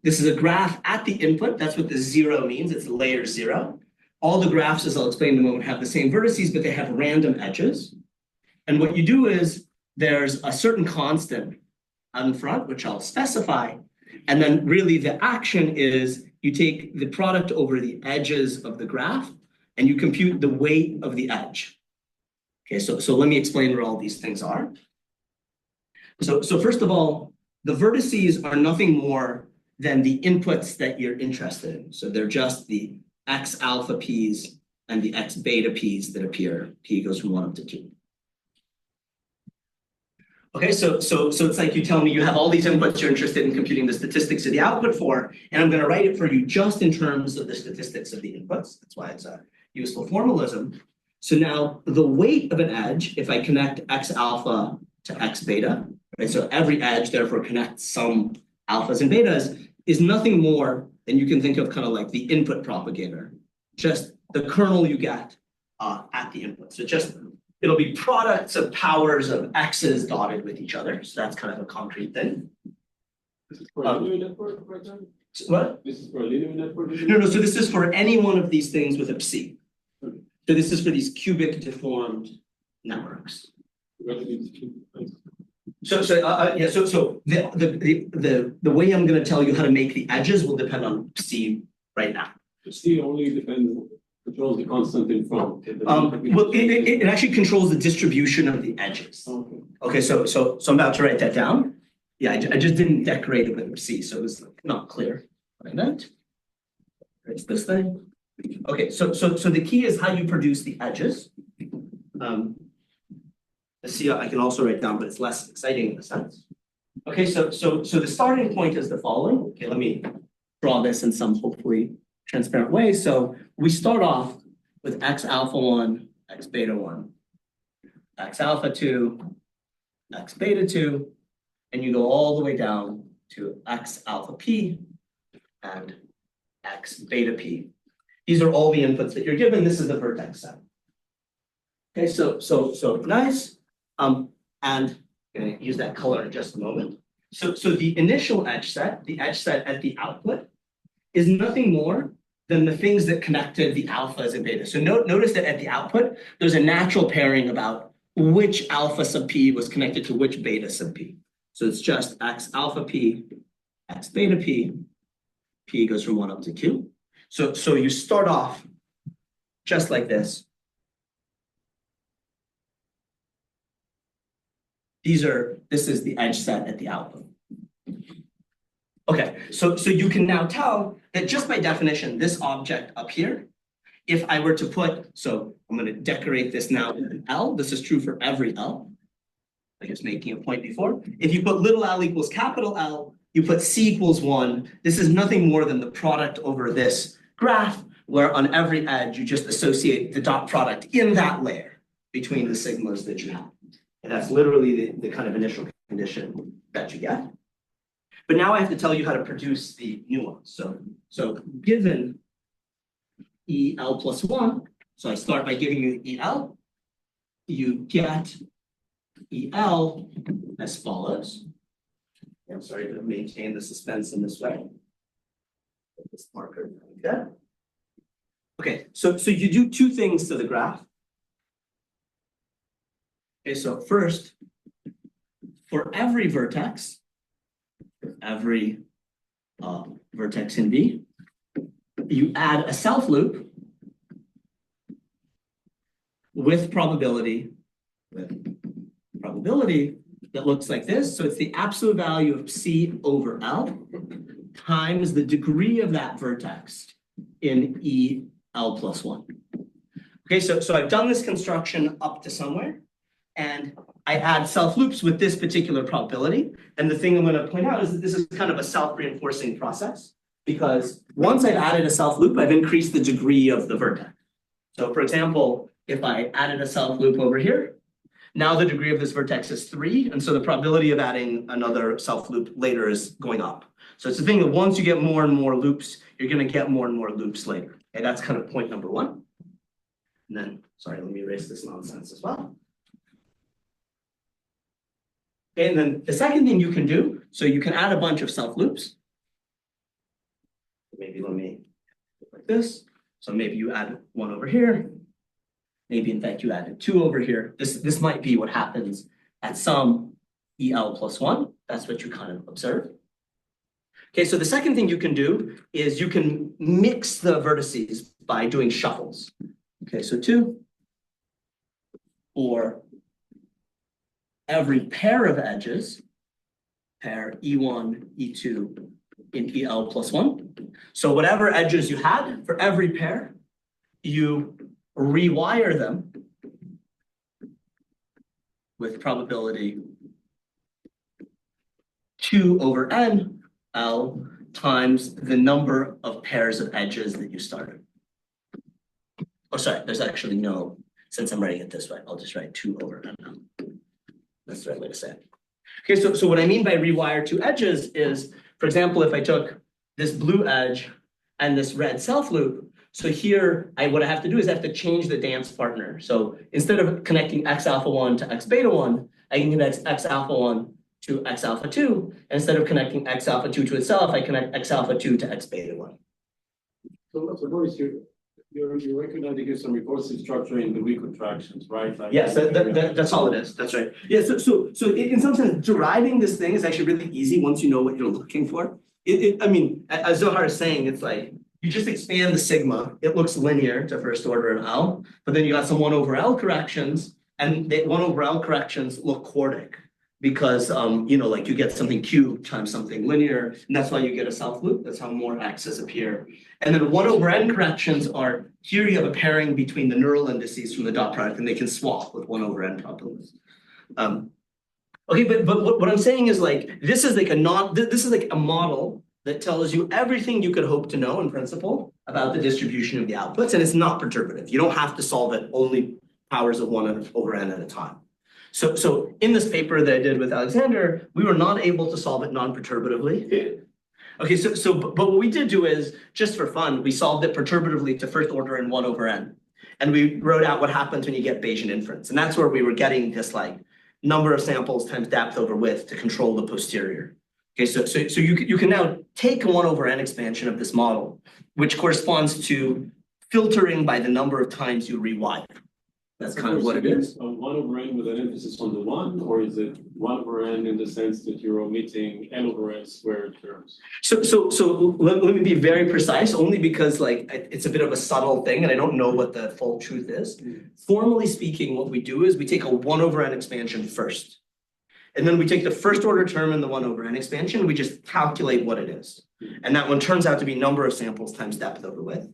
this is a graph at the input. That's what the 0 means. It's layer 0. All the graphs, as I'll explain in a moment, have the same vertices, but they have random edges. And what you do is there's a certain constant on the front, which I'll specify. And then really the action is you take the product over the edges of the graph and you compute the weight of the edge. Okay, so let me explain what all these things are. So first of all, the vertices are nothing more than the inputs that you're interested in. So they're just the X alpha P's and the X beta P's that appear. P goes from 1 up to 2. Okay, so it's like you tell me you have all these inputs you're interested in computing the statistics of the output for, and I'm going to write it for you just in terms of the statistics of the inputs. That's why it's a useful formalism. So now the weight of an edge, if I connect X alpha to X beta, right? So every edge therefore connects some alphas and betas, is nothing more than you can think of kind of like the input propagator, just the kernel you get at the input. So it'll be products of powers of X's dotted with each other. So that's kind of a concrete thing. This is for a linear network, for example? What? This is for a linear network? No, so this is for any one of these things with a psi. So this is for these cubic deformed networks. So the way I'm going to tell you how to make the edges will depend on psi right now. Psi only controls the constant in front. Well, it actually controls the distribution of the edges. Okay, so I'm about to write that down. Yeah, I just didn't decorate it with psi, so it was not clear. Like that. It's this thing. Okay, so the key is how you produce the edges. See, I can also write down, but it's less exciting in a sense. Okay, so the starting point is the following. Okay, let me draw this in some hopefully transparent way. So we start off with X alpha 1, X beta 1, X alpha 2, X beta 2, and you go all the way down to X alpha P and X beta P. These are all the inputs that you're given. This is the vertex set. Okay, so nice. And I'm going to use that color in just a moment. So the initial edge set, the edge set at the output, is nothing more than the things that connected the alphas and betas. So notice that at the output, there's a natural pairing about which alpha sub p was connected to which beta sub p. So it's just x alpha p, x beta p, p goes from 1 up to q. So you start off just like this. This is the edge set at the output. Okay, so you can now tell that just by definition, this object up here, if I were to put, so I'm going to decorate this now in L, this is true for every L. I was making a point before. If you put little l equals capital L, you put c equals 1. This is nothing more than the product over this graph, where on every edge, you just associate the dot product in that layer between the sigmas that you have. And that's literally the kind of initial condition that you get. But now I have to tell you how to produce the new ones. So given EL plus 1, so I start by giving you EL, you get EL as follows. I'm sorry to maintain the suspense in this way. Put this marker like that. Okay, so you do two things to the graph. Okay, so first, for every vertex vertex in V, you add a self loop with probability that looks like this. So it's the absolute value of C over L times the degree of that vertex in EL plus 1. Okay, so I've done this construction up to somewhere, and I add self loops with this particular probability. And the thing I'm going to point out is that this is kind of a self-reinforcing process, because once I've added a self loop, I've increased the degree of the vertex. So for example, if I added a self loop over here, now the degree of this vertex is 3. And so the probability of adding another self loop later is going up. So it's the thing that once you get more and more loops, you're going to get more and more loops later. Okay, that's kind of point number 1. And then, sorry, let me erase this nonsense as well. Okay, and then the second thing you can do, so you can add a bunch of self loops. Maybe let me do like this. So maybe you add 1 over here. Maybe in fact you added 2 over here. This might be what happens at some EL plus 1. That's what you kind of observe. Okay, so the second thing you can do is you can mix the vertices by doing shuffles. Okay, so 2 for every pair of edges, pair E1, E2 in EL plus 1. So whatever edges you had for every pair, you rewire them with probability 2 over n L times the number of pairs of edges that you started. Oh, sorry, there's actually no, since I'm writing it this way, I'll just write 2 over n L. That's the right way to say it. Okay, so what I mean by rewire 2 edges is, for example, if I took this blue edge and this red self loop, so here, what I have to do is I have to change the dance partner. So instead of connecting x alpha 1 to x beta 1, I can connect x alpha 1 to x alpha 2. Instead of connecting x alpha 2 to itself, I connect x alpha 2 to x beta 1. So Boris, you're recognizing here some recursive structure in the recontractions, right? Like Yes, that's all it is. That's right. Yeah, so in some sense, deriving this thing is actually really easy once you know what you're looking for. I mean, as Zohar is saying, it's like, you just expand the sigma. It looks linear to first order in L, but then you got some 1 over L corrections, and the 1 over L corrections look quartic because, like you get something cubed times something linear, and that's why you get a self loop. That's how more x's appear. And then 1 over n corrections are, here you have a pairing between the neural indices from the dot product, and they can swap with 1 over n probabilities. Okay, but what I'm saying is like, this is like a model that tells you everything you could hope to know in principle about the distribution of the outputs, and it's not perturbative. You don't have to solve it only powers of 1 over n at a time. So in this paper that I did with Alexander, we were not able to solve it non-perturbatively. Okay, but what we did do is, just for fun, we solved it perturbatively to first order in 1 over n. And we wrote out what happens when you get Bayesian inference. And that's where we were getting this like number of samples times depth over width to control the posterior. Okay, so you can now take a 1/n expansion of this model, which corresponds to filtering by the number of times you rewire. That's kind of what it is. 1/n with an emphasis on the one, or is it 1/n in the sense that you're omitting L/n squared terms? So let me be very precise, only because like it's a bit of a subtle thing and I don't know what the full truth is. Formally speaking, what we do is we take a 1/n expansion first. And then we take the first order term in the 1/n expansion, we just calculate what it is. And that one turns out to be number of samples times depth over width.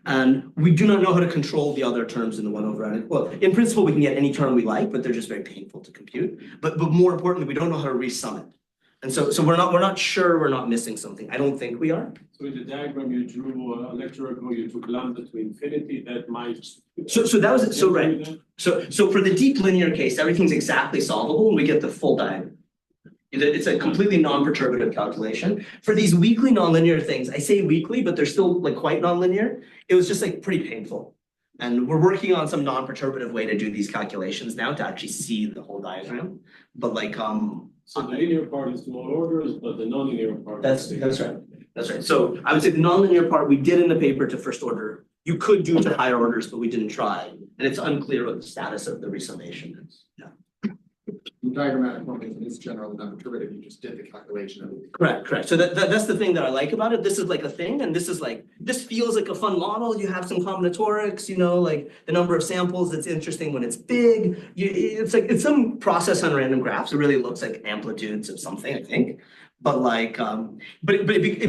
And we do not know how to control the other terms in the 1/n. Well, in principle, we can get any term we like, but they're just very painful to compute. But more importantly, we don't know how to resum it. And so we're not sure we're not missing something. I don't think we are. So in the diagram you drew a lecture ago, you took lambda to infinity, that might. So that was it. So right. So for the deep linear case, everything's exactly solvable and we get the full diagram. It's a completely non-perturbative calculation. For these weakly nonlinear things, I say weakly, but they're still like quite nonlinear. It was just like pretty painful. And we're working on some non-perturbative way to do these calculations now to actually see the whole diagram. But like So the linear part is small orders, but the nonlinear part. That's right. That's right. So I would say the nonlinear part we did in the paper to first order. You could do to higher orders, but we didn't try. And it's unclear what the status of the resummation is. Yeah. Diagrammatic modeling is generally non-perturbative, you just did the calculation of it. Correct. So that's the thing that I like about it. This is like a thing, and this is like, this feels like a fun model. You have some combinatorics, you know, like the number of samples, it's interesting when it's big. It's some process on random graphs. It really looks like amplitudes of something, I think. But like,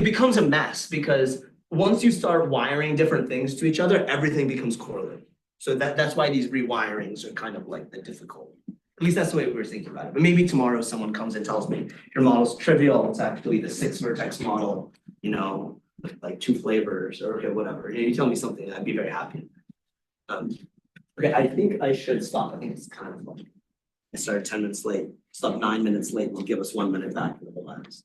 it becomes a mess because once you start wiring different things to each other, everything becomes correlated. So that's why these rewirings are kind of like the difficult. At least that's the way we were thinking about it. But maybe tomorrow someone comes and tells me your model's trivial. It's actually the 6 vertex model, you know, with like 2 flavors or okay, whatever. You tell me something, I'd be very happy. Okay, I think I should stop. I think it's kind of like I started 10 minutes late. Stop 9 minutes late. We'll give us 1 minute back for the whole last.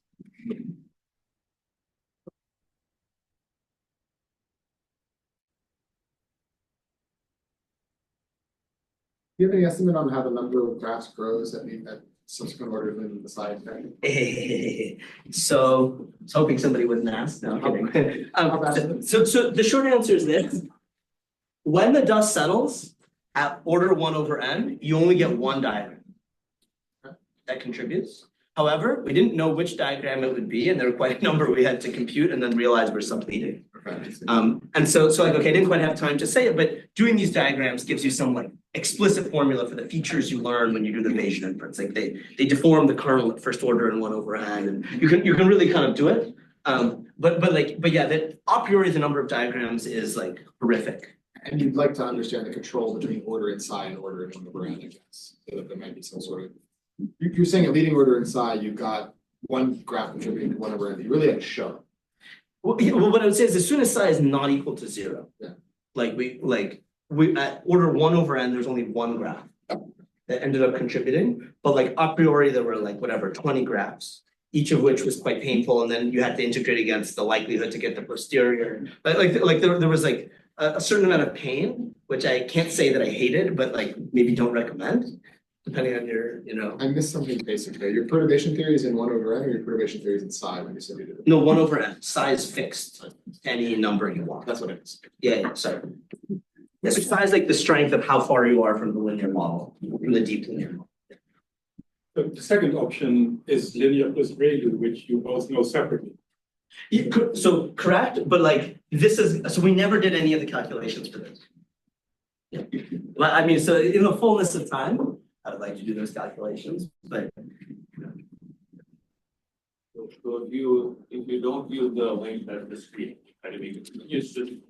Do you have any estimate on how the number of graphs grows at subsequent orders in the side? So I was hoping somebody wouldn't ask. No, I'm kidding. So the short answer is this. When the dust settles at order 1/n, you only get one diagram that contributes. However, we didn't know which diagram it would be, and there were quite a number we had to compute and then realize we're subleading. And so like, okay, I didn't quite have time to say it, but doing these diagrams gives you some like explicit formula for the features you learn when you do the Bayesian inference. Like they deform the kernel at first order in 1/n, and you can really kind of do it. But yeah, that a priori the number of diagrams is like horrific. And you'd like to understand the control between order inside and order in 1/n, I guess. So that there might be some sort of. You're saying a leading order inside, you've got one graph contributing to 1/n. You really have to show. Well, what I would say is as soon as psi is not equal to 0, Yeah. like we at order 1/n, there's only one graph that ended up contributing, but like a priori there were like whatever 20 graphs, each of which was quite painful, and then you had to integrate against the likelihood to get the posterior. But like there was like a certain amount of pain, which I can't say that I hated, but like maybe don't recommend. Depending on your, you know. I missed something basic there. Your perturbation theory is in 1/n or your perturbation theory is in psi when you said you did it? No, 1/n. Psi is fixed. Any number you want. That's what it is. Yeah, sorry. Yes, psi is like the strength of how far you are from the linear model, from the deep linear model. The second option is linear plus gradient, which you both know separately. So correct, but like this is, so we never did any of the calculations for this. Yeah. I mean, so in the fullness of time, I would like to do those calculations, but. So if you don't use the length as discrete, I mean, you should.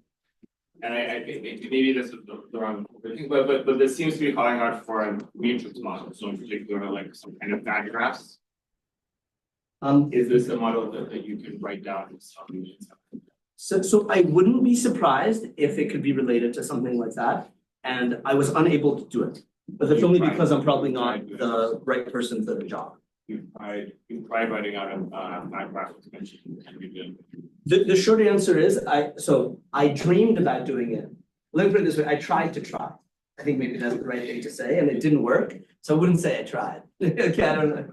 And I think maybe this is the wrong thing, but this seems to be calling out for a matrix model, so in particular, like some kind of graphs. Is this a model that you can write down in some? So I wouldn't be surprised if it could be related to something like that, and I was unable to do it. But that's only because I'm probably not the right person for the job. You tried writing out a graph extension and you did. The short answer is I dreamed about doing it. Let me put it this way, I tried to try. I think maybe that's the right thing to say, and it didn't work. So I wouldn't say I tried. Okay, I don't know.